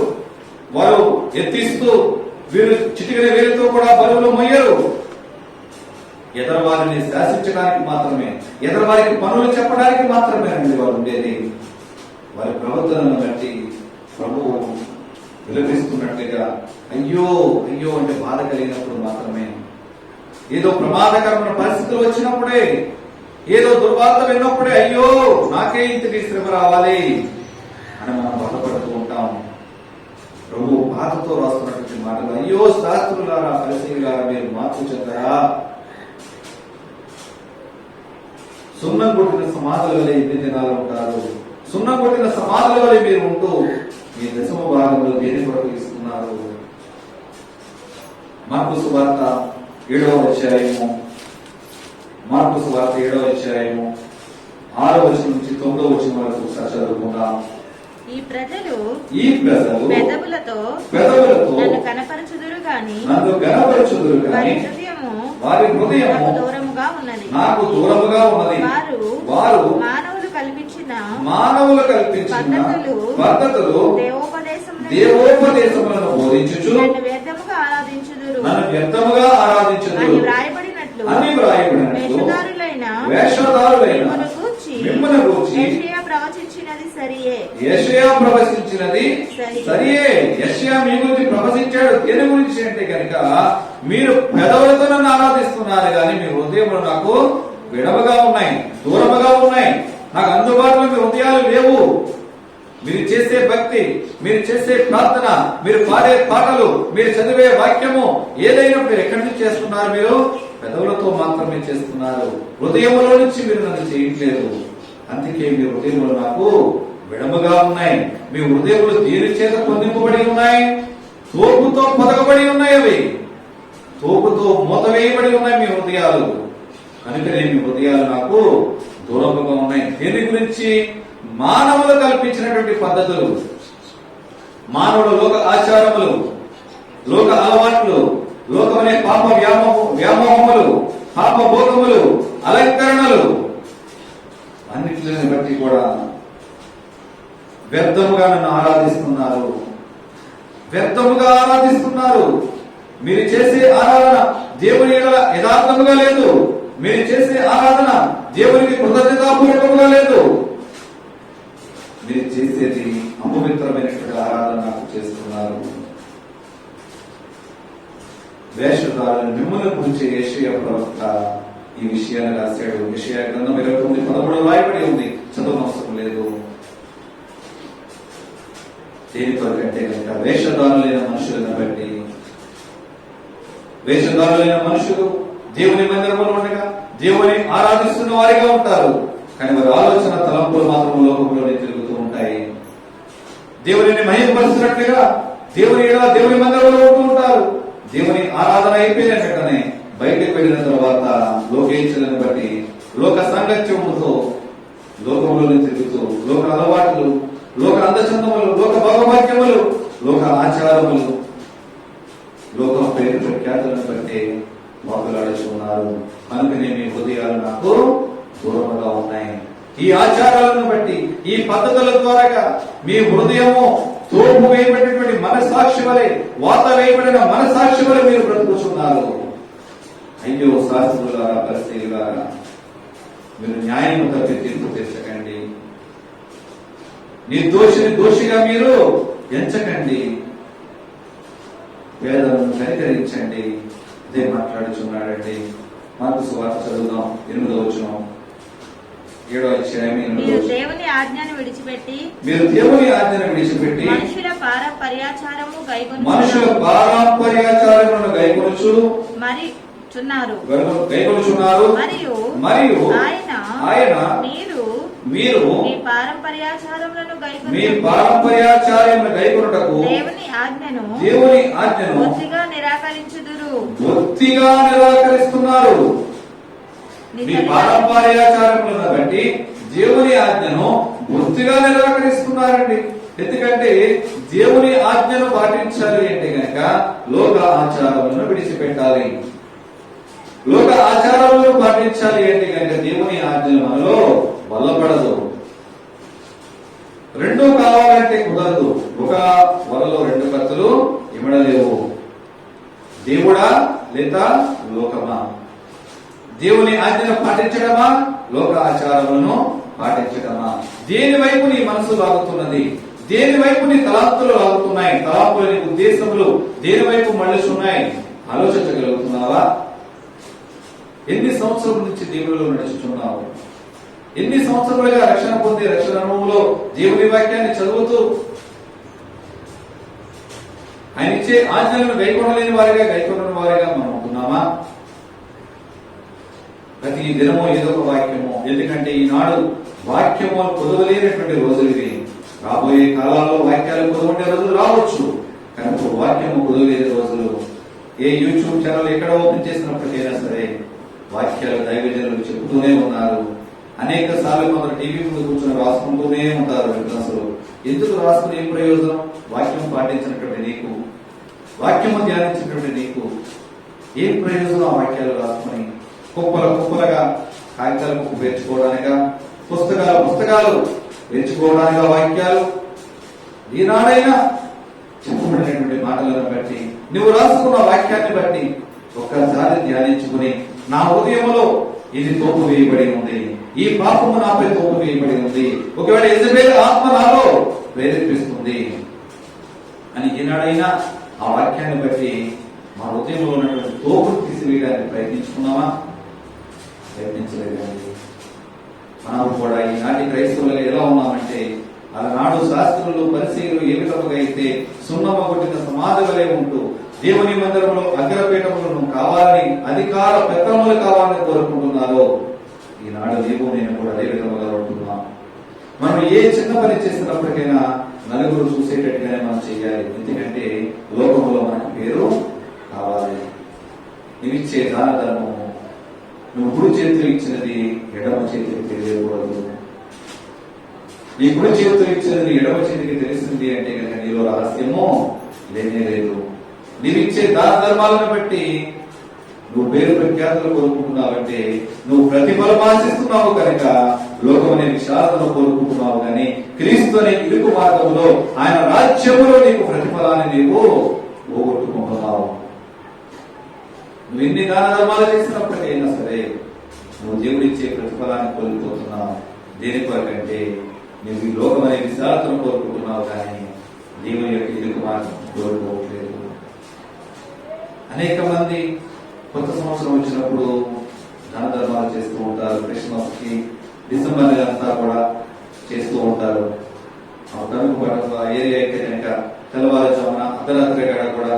వారు ఎత్తిస్తూ వీరు చిటికిన వేలుతో కూడా బరువులు మొయ్యరు. ఎదరవారిని శాసించడానికి మాత్రమే, ఎదరవారికి పనులు చెప్పడానికి మాత్రమే అండి వారు ఉండేది. వారి ప్రవర్తనను బట్టి ప్రభువు విలపిస్తున్నట్లుగా అయ్యో అయ్యో అంటే బాధ కలిగినప్పుడు మాత్రమే, ఏదో ప్రమాదకరమైన పరిస్థితులు వచ్చినప్పుడే, ఏదో దుర్వార్త విన్నప్పుడే అయ్యో నాకే ఇంతటి శ్రమ రావాలి అని మనం బాధపడుతూ ఉంటాం. ప్రభు బాధతో రాస్తున్నటువంటి మాటలు, అయ్యో శాస్త్రులారా పరిశీలారా మీరు మార్పు చెందరా, సున్నం కొట్టిన సమాధుల వలె ఎన్ని దినాలు ఉంటారు, సున్నం కొట్టిన సమాధుల వలె మీరు ఉంటూ మీ దశమ భాగంలో దేని కొరకు ఇస్తున్నారు? మార్కు సువార్త 7వ అధ్యాయము, మార్కు సువార్త 7వ అధ్యాయము 6వ వచనం నుంచి 9వ వచనం వరకు ఒకసారి చదువుకుందాం. ఈ ప్రజలు పెదవులతో నన్ను కనపరచుదురు గాని వారి హృదయము నాకు దూరముగా ఉన్నది. వారు మానవులు కల్పించిన పద్ధతులు దేవోపదేశములను బోధించుచు నన్ను వ్యర్థముగా ఆరాధించుదురు అని వ్రాయబడినట్లు వేషధారులైన మిమ్మును గూర్చి యెషయా ప్రవచించినది సరియే. యెషయా ప్రవచించినది సరియే. యెషయా మీ గురించి ప్రవచించాడు. దేని గురించి అంటే కనుక మీరు పెదవులతో నన్ను ఆరాధిస్తున్నారు కానీ మీ హృదయములు నాకు విడవగా ఉన్నాయి, దూరముగా ఉన్నాయి, నాకు అందుబాటులో మీ హృదయాలు లేవు. మీరు చేసే భక్తి, మీరు చేసే ప్రార్థన, మీరు పాడే పాటలు, మీరు చదివే వాక్యము ఏదైనా మీరు ఎక్కడి నుంచి చేస్తున్నారు? మీరు పెదవులతో మాత్రమే చేస్తున్నారు, హృదయములో నుంచి మీరు నన్ను చేయట్లేదు. అందుకే మీ హృదయములు నాకు విడముగా ఉన్నాయి. మీ హృదయములు దేని చేత పొందింపబడి ఉన్నాయి? తోపుతో పొదగబడి ఉన్నాయి. అవి తోపుతో మూత వేయబడి ఉన్నాయి మీ హృదయాలు. అందుకనే మీ హృదయాలు నాకు దూరముగా ఉన్నాయి. దేని గురించి? మానవులు కల్పించినటువంటి పద్ధతులు, మానవుడు లోక ఆచారములు, లోక అలవాట్లు, లోకమనే పాప వ్యామోహములు, పాప భోగములు, అలంకరణలు అన్నిటిని బట్టి కూడా వ్యర్థముగా నన్ను ఆరాధిస్తున్నారు, వ్యర్థముగా ఆరాధిస్తున్నారు. మీరు చేసే ఆరాధన దేవుని యథార్థముగా లేదు. మీరు చేసే ఆరాధన దేవునికి కృతజ్ఞతాపూర్వకముగా లేదు. మీరు చేసేది అపవిత్రమైనటువంటి ఆరాధన నాకు చేస్తున్నారు. వేషధారులను మిమ్మల్ని గురించి యెషయా ప్రవక్త ఈ విషయాన్ని రాశాడు. యెషయా గ్రంథం 29:13 రాయబడి ఉంది. చదువు అవసరం లేదు. దేని కొరకంటే కనుక వేషధారులైన మనుషులను బట్టి. వేషధారులైన మనుషులు దేవుని మందిరంలో ఉండగా దేవుని ఆరాధిస్తున్న వారిగా ఉంటారు. కానీ వారి ఆలోచన తలంపులు మాత్రం లోకంలోనే తిరుగుతూ ఉంటాయి. దేవుని మహిమపరుస్తున్నట్లుగా దేవుని మందిరంలో ఉంటూ ఉంటారు. దేవుని ఆరాధన అయిపోయిన వెంటనే బయటకు వెళ్ళిన తర్వాత లోకేచ్ఛలను బట్టి, లోక సాంగత్యముతో లోకంలోనే తిరుగుతూ లోక అలవాట్లు, లోక అందచందములు, లోక భోగభాగ్యములు, లోక ఆచారములు, లోకం పేరు ప్రఖ్యాతులను బట్టి వాకులాడుచున్నారు. అందుకనే మీ హృదయాలు నాకు దూరముగా ఉన్నాయి. ఈ ఆచారాలను బట్టి, ఈ పద్ధతుల ద్వారా మీ హృదయము తోపు వేయబడినటువంటి మనసాక్షి వలె, వాత వేయబడిన మనసాక్షి వలె మీరు బ్రతుకుతున్నారు. అయ్యో శాస్త్రులారా పరిశీలులారా, మీరు న్యాయం తప్పి తీర్పు తీర్చకండి. నిర్దోషిని దోషిగా మీరు ఎంచకండి. పేదలను కనికరించండి. ఇదే మాట్లాడుచున్నాడండి. మార్కు సువార్త చదువుదాం 8వ వచనం, 7వ అధ్యాయం 8వ మీరు వచనం. దేవుని ఆజ్ఞను విడిచిపెట్టి మనుషుల పారంపర్యాచారము గైకొనుచు గైకొనుచున్నారు. మరియు ఆయన మీరు మీ పారంపర్యాచారములను గైకొనుటకు దేవుని ఆజ్ఞను బొత్తిగా నిరాకరిస్తున్నారు. మీ పారంపర్యాచారములను బట్టి దేవుని ఆజ్ఞను బొత్తిగా నిరాకరిస్తున్నారండి. ఎందుకంటే దేవుని ఆజ్ఞను పాటించాలి అంటే గనక లోక ఆచారములను విడిచిపెట్టాలి. లోక ఆచారములను పాటించాలి అంటే గనక దేవుని ఆజ్ఞలు మనలో వల్లపడదు. రెండూ కావాలంటే కుదరదు. ఒక వలలో రెండు కత్తులు ఇమడలేవు. దేవుడా లేదా లోకమా? దేవుని ఆజ్ఞను పాటించడమా, లోక ఆచారములను పాటించడమా? దేని వైపు నీ మనసు లాగుతున్నది? దేని వైపు నీ తలాంతులు లాగుతున్నాయి? తలాంతులని ఉద్దేశములు దేని వైపు మళ్ళుచున్నాయి? ఆలోచించగలుగుతున్నావా? ఎన్ని సంవత్సరాల నుంచి దేవుడిలో నడుచుచున్నావు? ఎన్ని సంవత్సరాలుగా రక్షణ పొంది రక్షణ అనుభవంలో దేవుని వాక్యాన్ని చదువుతూ ఆయన ఇచ్చే ఆజ్ఞలను గైకొనలేని వారిగా మనం ఉంటున్నామా? ప్రతి దినమో ఏదో ఒక వాక్యము. ఎందుకంటే ఈనాడు వాక్యము పొదవలేనటువంటి రోజులు ఇవి. రాబోయే కాలాల్లో వాక్యాలు పొదవండే రోజులు రావచ్చు, కానీ వాక్యము పొదవలేని రోజులు. ఏ యూట్యూబ్ ఛానల్ ఎక్కడ ఓపెన్ చేసినప్పటికైనా సరే వాక్యాలు దైవజనులు చెబుతూనే ఉన్నారు. అనేక సార్లు కొందరు టీవీ ముందు కూర్చొని రాసుకుంటూనే ఉంటారు విమర్శలు. ఎందుకు రాసుకుని ఏం ప్రయోజనం? వాక్యం పాటించినటువంటి నీకు, వాక్యము ధ్యానించినటువంటి నీకు ఏం ప్రయోజనం? ఆ వాక్యాలు రాసుకుని కుప్పలుగా కాగితాలకు పేర్చుకోవడానిగా, పుస్తకాలు పేర్చుకోవడానిగా వాక్యాలు? ఈనాడైనా చెప్పబడినటువంటి మాటలను బట్టి, నువ్వు రాసుకున్న వాక్యాన్ని బట్టి ఒక్కసారి ధ్యానించుకుని, నా హృదయంలో ఇది తోపు వేయబడి ఉంది, ఈ పాపము నాపై తోపు వేయబడి ఉంది, ఒకవేళ యెజబెలు ఆత్మ నాలో ప్రేరేపిస్తుంది అని ఈనాడైనా ఆ వాక్యాన్ని బట్టి మా హృదయంలో ఉన్నటువంటి తోపును తీసివేయడానికి ప్రయత్నించుకున్నామా? ప్రయత్నించలేదండి. మనం కూడా ఈనాటి క్రైస్తవులుగా ఎలా ఉన్నామంటే, అలనాడు శాస్త్రులు పరిశీలు ఏ విధముగా అయితే సున్నమ కొట్టిన సమాధి వలె ఉంటూ దేవుని మందిరంలో అగ్రపీఠములను కావాలని, అధికార పెత్తములు కావాలని కోరుకుంటున్నారో, ఈనాడు నేను కూడా అదే విధముగా ఉంటున్నాం. మనం ఏ చిన్న పని చేసినప్పటికైనా నలుగురు చూసేటట్టుగానే మనం చేయాలి. ఎందుకంటే లోకంలో మనకి పేరు కావాలి. నువ్విచ్చే దాన ధర్మము, నువ్వు కుడి చేతులు ఇచ్చినది ఎడమ చేతికి తెలియకూడదు. నీ కుడి చేతులు ఇచ్చినది ఎడమ చేతికి తెలిసింది అంటే కనుక నీలో రహస్యము లేనే లేదు. నీవిచ్చే దాన ధర్మాలను బట్టి నువ్వు పేరు ప్రఖ్యాతులు కోరుకుంటున్నావంటే నువ్వు ప్రతిఫలం ఆశిస్తున్నావు కనుక లోకం అనే విశాలతను కోరుకుంటున్నావు. కానీ క్రీస్తు అనే ఇరుకు మార్గంలో ఆయన రాజ్యములో నీకు ప్రతిఫలాన్ని నీవు పోగొట్టుకుంటున్నావు. నువ్వు ఎన్ని దాన ధర్మాలు చేసినప్పటికైనా సరే నువ్వు దేవుడిచ్చే ప్రతిఫలాన్ని కోల్పోతున్నావు. దేని కొరకంటే నువ్వు ఈ లోకం అనే విశాలతను కోరుకుంటున్నావు, కానీ దేవుని యొక్క ఇరుకు మార్గం కోరుకోవట్లేదు. అనేక మంది కొత్త సంవత్సరం వచ్చినప్పుడు దాన ధర్మాలు చేస్తూ ఉంటారు. క్రిస్మస్ కి, డిసెంబర్ నెల అంతా కూడా చేస్తూ ఉంటారు. ఏరియా అయితే కనుక తెల్లవారుజామున అర్ధరాత్రి కూడా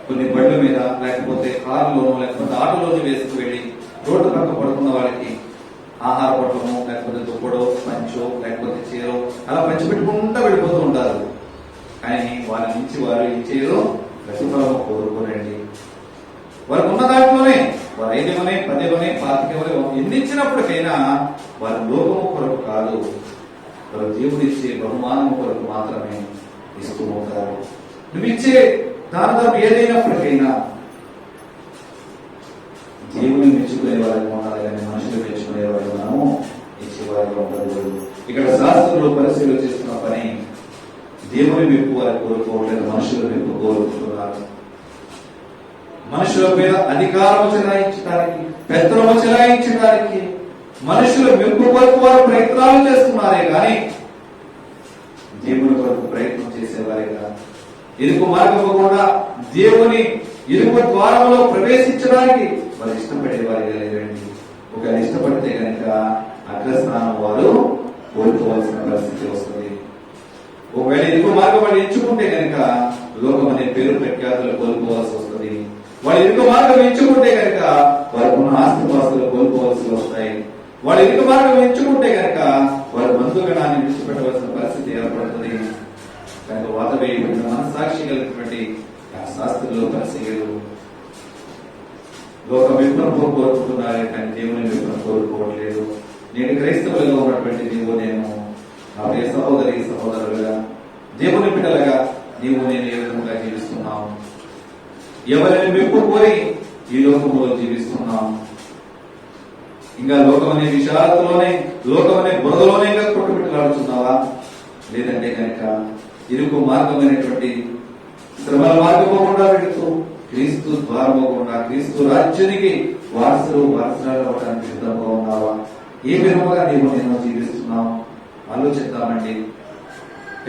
కొన్ని బండ్ల మీద, లేకపోతే కారులోనూ లేకపోతే ఆటోలోనూ వేసుకు వెళ్ళి రోడ్డు పక్క పడుకున్న వాళ్ళకి ఆహార పొట్టము, లేకపోతే దుప్పడో, పంచో, లేకపోతే చీరో అలా పంచిపెట్టుకుంటూ వెళ్ళిపోతూ ఉంటారు. కానీ వాళ్ళ నుంచి వారు ఇచ్చేదో ప్రతిఫలము కోరుకోరండి. వారికి ఉన్న దాంట్లోనే వారు 5 10 25 ఎన్ని ఇచ్చినప్పటికైనా వారి లోకము కొరకు కాదు, వారు దేవుడిచ్చే బహుమానము కొరకు మాత్రమే ఇస్తూ ఉంటారు. నువ్వు ఇచ్చే దానం ఏదైనప్పటికైనా దేవుని మెచ్చుకునే వారికి ఉండాలి, కానీ మనుషులు మెచ్చుకునే వారికి మనము ఇచ్చేవారిగా ఉండదు. ఇక్కడ శాస్త్రులు పరిశీలన చేస్తున్న పని దేవుని మెప్పు వారికి కోరుకోవట్లేదు, మనుషుల మెప్పు కోరుకుంటున్నారు. మనుషుల మీద అధికారం చెలాయించడానికి, పెత్తనము చెలాయించడానికి మనుషుల మెప్పు కొరకు వారు ప్రయత్నాలు చేస్తున్నారే కానీ దేవుని కొరకు ప్రయత్నం చేసేవారిగా, ఇరుకు మార్గము కూడా దేవుని ఇరుకు ద్వారంలో ప్రవేశించడానికి వారు ఇష్టపడేవారిగా లేదండి. ఒకవేళ ఇష్టపడితే కనుక అగ్రస్థానం వారు కోరుకోవాల్సిన పరిస్థితి వస్తుంది. ఒకవేళ ఇరుకు మార్గం వాళ్ళు ఎంచుకుంటే కనుక లోకం అనే పేరు ప్రఖ్యాతులు కోల్పోవాల్సి వస్తుంది. వాళ్ళు ఇరుకు మార్గం ఎంచుకుంటే కనుక వారికి ఉన్న ఆస్తిపాస్తులు కోల్పోవాల్సి వస్తాయి. వాళ్ళు ఇరుకు మార్గం ఎంచుకుంటే కనుక వారి బంధుగణాన్ని విడిచిపెట్టవలసిన పరిస్థితి ఏర్పడుతుంది. కనుక వాతవేయబడిన మనసాక్షి కలిగినటువంటి శాస్త్రులు పరిశీలు లోక విప్లవం కోరుకుంటున్నారే కానీ దేవుని విప్లవం కోరుకోవట్లేదు. నేను క్రైస్తవులుగా ఉన్నటువంటి నీవు నేను నా ప్రియ సహోదరులుగా దేవుని బిడ్డలుగా నీవు నేను ఏ విధంగా జీవిస్తున్నావు? ఎవరిని మెప్పు కోరి ఈ లోకంలో జీవిస్తున్నాం? ఇంకా లోకం అనే విషయాలలోనే, లోకం అనే బురదలోనే ఇంకా కొట్టుబిట్టలాడుతున్నావా? లేదంటే కనుక ఇరుకు మార్గమైనటువంటి శ్రమల మార్గపోకుండా వెళుతూ క్రీస్తు ద్వారపోకుండా క్రీస్తు రాజ్యానికి వారసురాలు అవడానికి సిద్ధంగా ఉన్నావా? ఏ విధముగా నీవు నేను జీవిస్తున్నావు? ఆలోచిద్దామండి.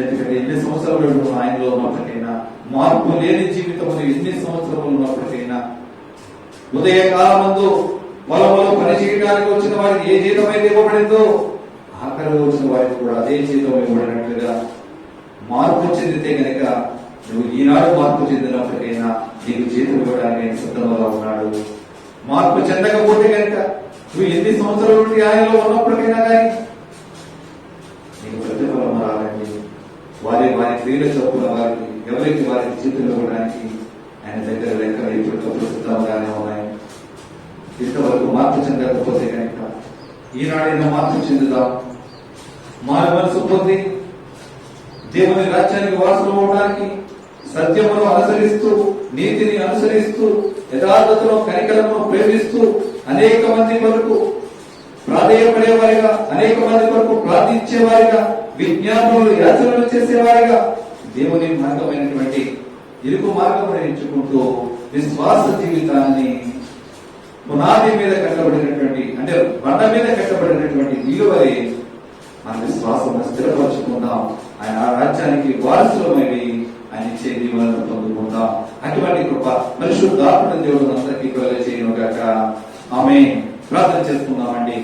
ఎందుకంటే ఎన్ని సంవత్సరాలు ఆయనలో ఉన్నప్పటికైనా, మార్పు లేని జీవితంలో ఎన్ని సంవత్సరాలు ఉన్నప్పటికైనా, ఉదయకాలమందు పొలంలో పని చేయడానికి వచ్చిన వారికి ఏ జీతం అయితే ఇవ్వబడిందో ఆఖరిలో వచ్చిన వారికి కూడా అదే జీతం ఇవ్వబడినట్లుగా మార్పు చెందితే కనుక నువ్వు ఈనాడు మార్పు చెందినప్పటికైనా నీకు జీతం ఇవ్వడానికి ఆయన సిద్ధంగా ఉన్నాడు. మార్పు చెందకపోతే కనుక నువ్వు ఎన్ని సంవత్సరాల నుండి ఆయనలో ఉన్నప్పటికైనా కానీ నీకు ప్రతిఫలం రాలండి. వారి క్రియల చొప్పున వారికి ఎవరికి వారికి జీతం ఇవ్వడానికి ఆయన దగ్గర లెక్కలు ఎప్పటికప్పుడు సిద్ధంగానే ఉన్నాయి. ఇంతవరకు మార్పు చెందకపోతే కనుక ఈనాడైనా మార్పు చెందుదాం. మారు మనసు పొంది దేవుని రాజ్యానికి వారసులు అవడానికి సత్యమును అనుసరిస్తూ, నీతిని అనుసరిస్తూ, యథార్థతను కనికరమును ప్రేమిస్తూ అనేక మంది వరకు ప్రాధేయపడేవారిగా, అనేక మంది వరకు ప్రార్థించేవారిగా, విజ్ఞాపనలు యాచనలు చేసేవారిగా దేవుని మార్గమైనటువంటి ఇరుకు మార్గమును ఎంచుకుంటూ విశ్వాస జీవితాన్ని పునాది మీద కట్టబడినటువంటి, అంటే బండ మీద కట్టబడినటువంటి నిలువరి మన విశ్వాసము స్థిరపరచుకుందాం. ఆయన ఆ రాజ్యానికి వారసులమై ఆయన ఇచ్చే దీవెనలను పొందుకుందాం. అటువంటి కృప పరిశుద్ధాత్మ దేవుడు అందరికీ కలుగజేయును గాక. ఆమేన్. ప్రార్థన చేసుకుందామండి.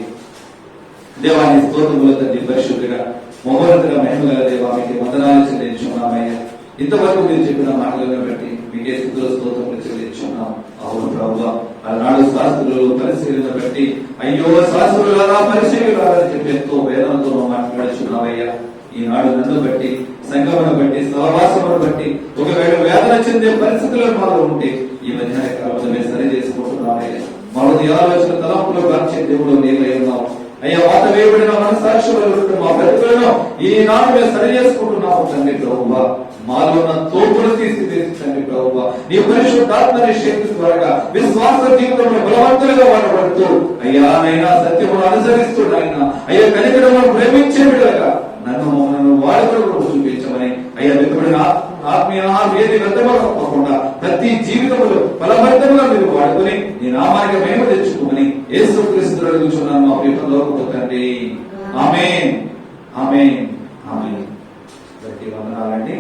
దేవాన్ని స్తోత్రములు తండ్రి, పరిశుద్ధిగా మహోన్నతుగా మహిమగల దేవా మీకు వందనాలు చెల్లించున్నామయ్యా. ఇంతవరకు మీరు చెప్పిన మాటలను బట్టి మీకే స్తుతుల స్తోత్రములు చెల్లించున్నాం. అవును ప్రభువా, ఆనాడు శాస్త్రులు పరిశీలన బట్టి అయ్యో శాస్త్రులారా పరిశీలులారా చెప్పి ఎంతో వేదనతో మాట్లాడుచున్నావయ్యా. ఈనాడు నన్ను బట్టి, సంఘమును బట్టి, సహవాసమును బట్టి ఒకవేళ వేదన చెందే పరిస్థితుల్లో మాలో ఉంటే ఈ మధ్యాహ్న కాలంలో మేము సరి చేసుకుంటున్నామయ్యా. మరొక ఆలోచన తలంపులో గార్చే దేవుడు నీవై ఉన్నావు అయ్యా. వాత వేయబడిన మనసాక్షులు మా బ్రతుకులను ఈనాడు మేము సరి చేసుకుంటున్నాము తండ్రి ప్రభువా. మాలో ఉన్న తోపులు తీసివేసి తండ్రి ప్రభువా, నీ పరిశుద్ధాత్మని శక్తి ద్వారా విశ్వాస జీవితంలో బలవంతులుగా వాడబడుతూ అయ్యా నైనా సత్యమును అనుసరిస్తూ నాయన అయ్యా కనికరమును ప్రేమించే విధంగా నన్ను వాడుకలు చూపించమని అయ్యా వెతుబడిన ఆత్మీయ ఏది వ్యర్థమకుండా ప్రతి జీవితంలో బలవంతంగా మీరు వాడుకుని నీ నామానికి మేము తెచ్చుకోమని యేసుక్రీస్తు అడుగుచున్నాను మా ప్రియపరలోకపు తండ్రి. ఆమేన్, ఆమేన్, ఆమేన్. వందనాలండి.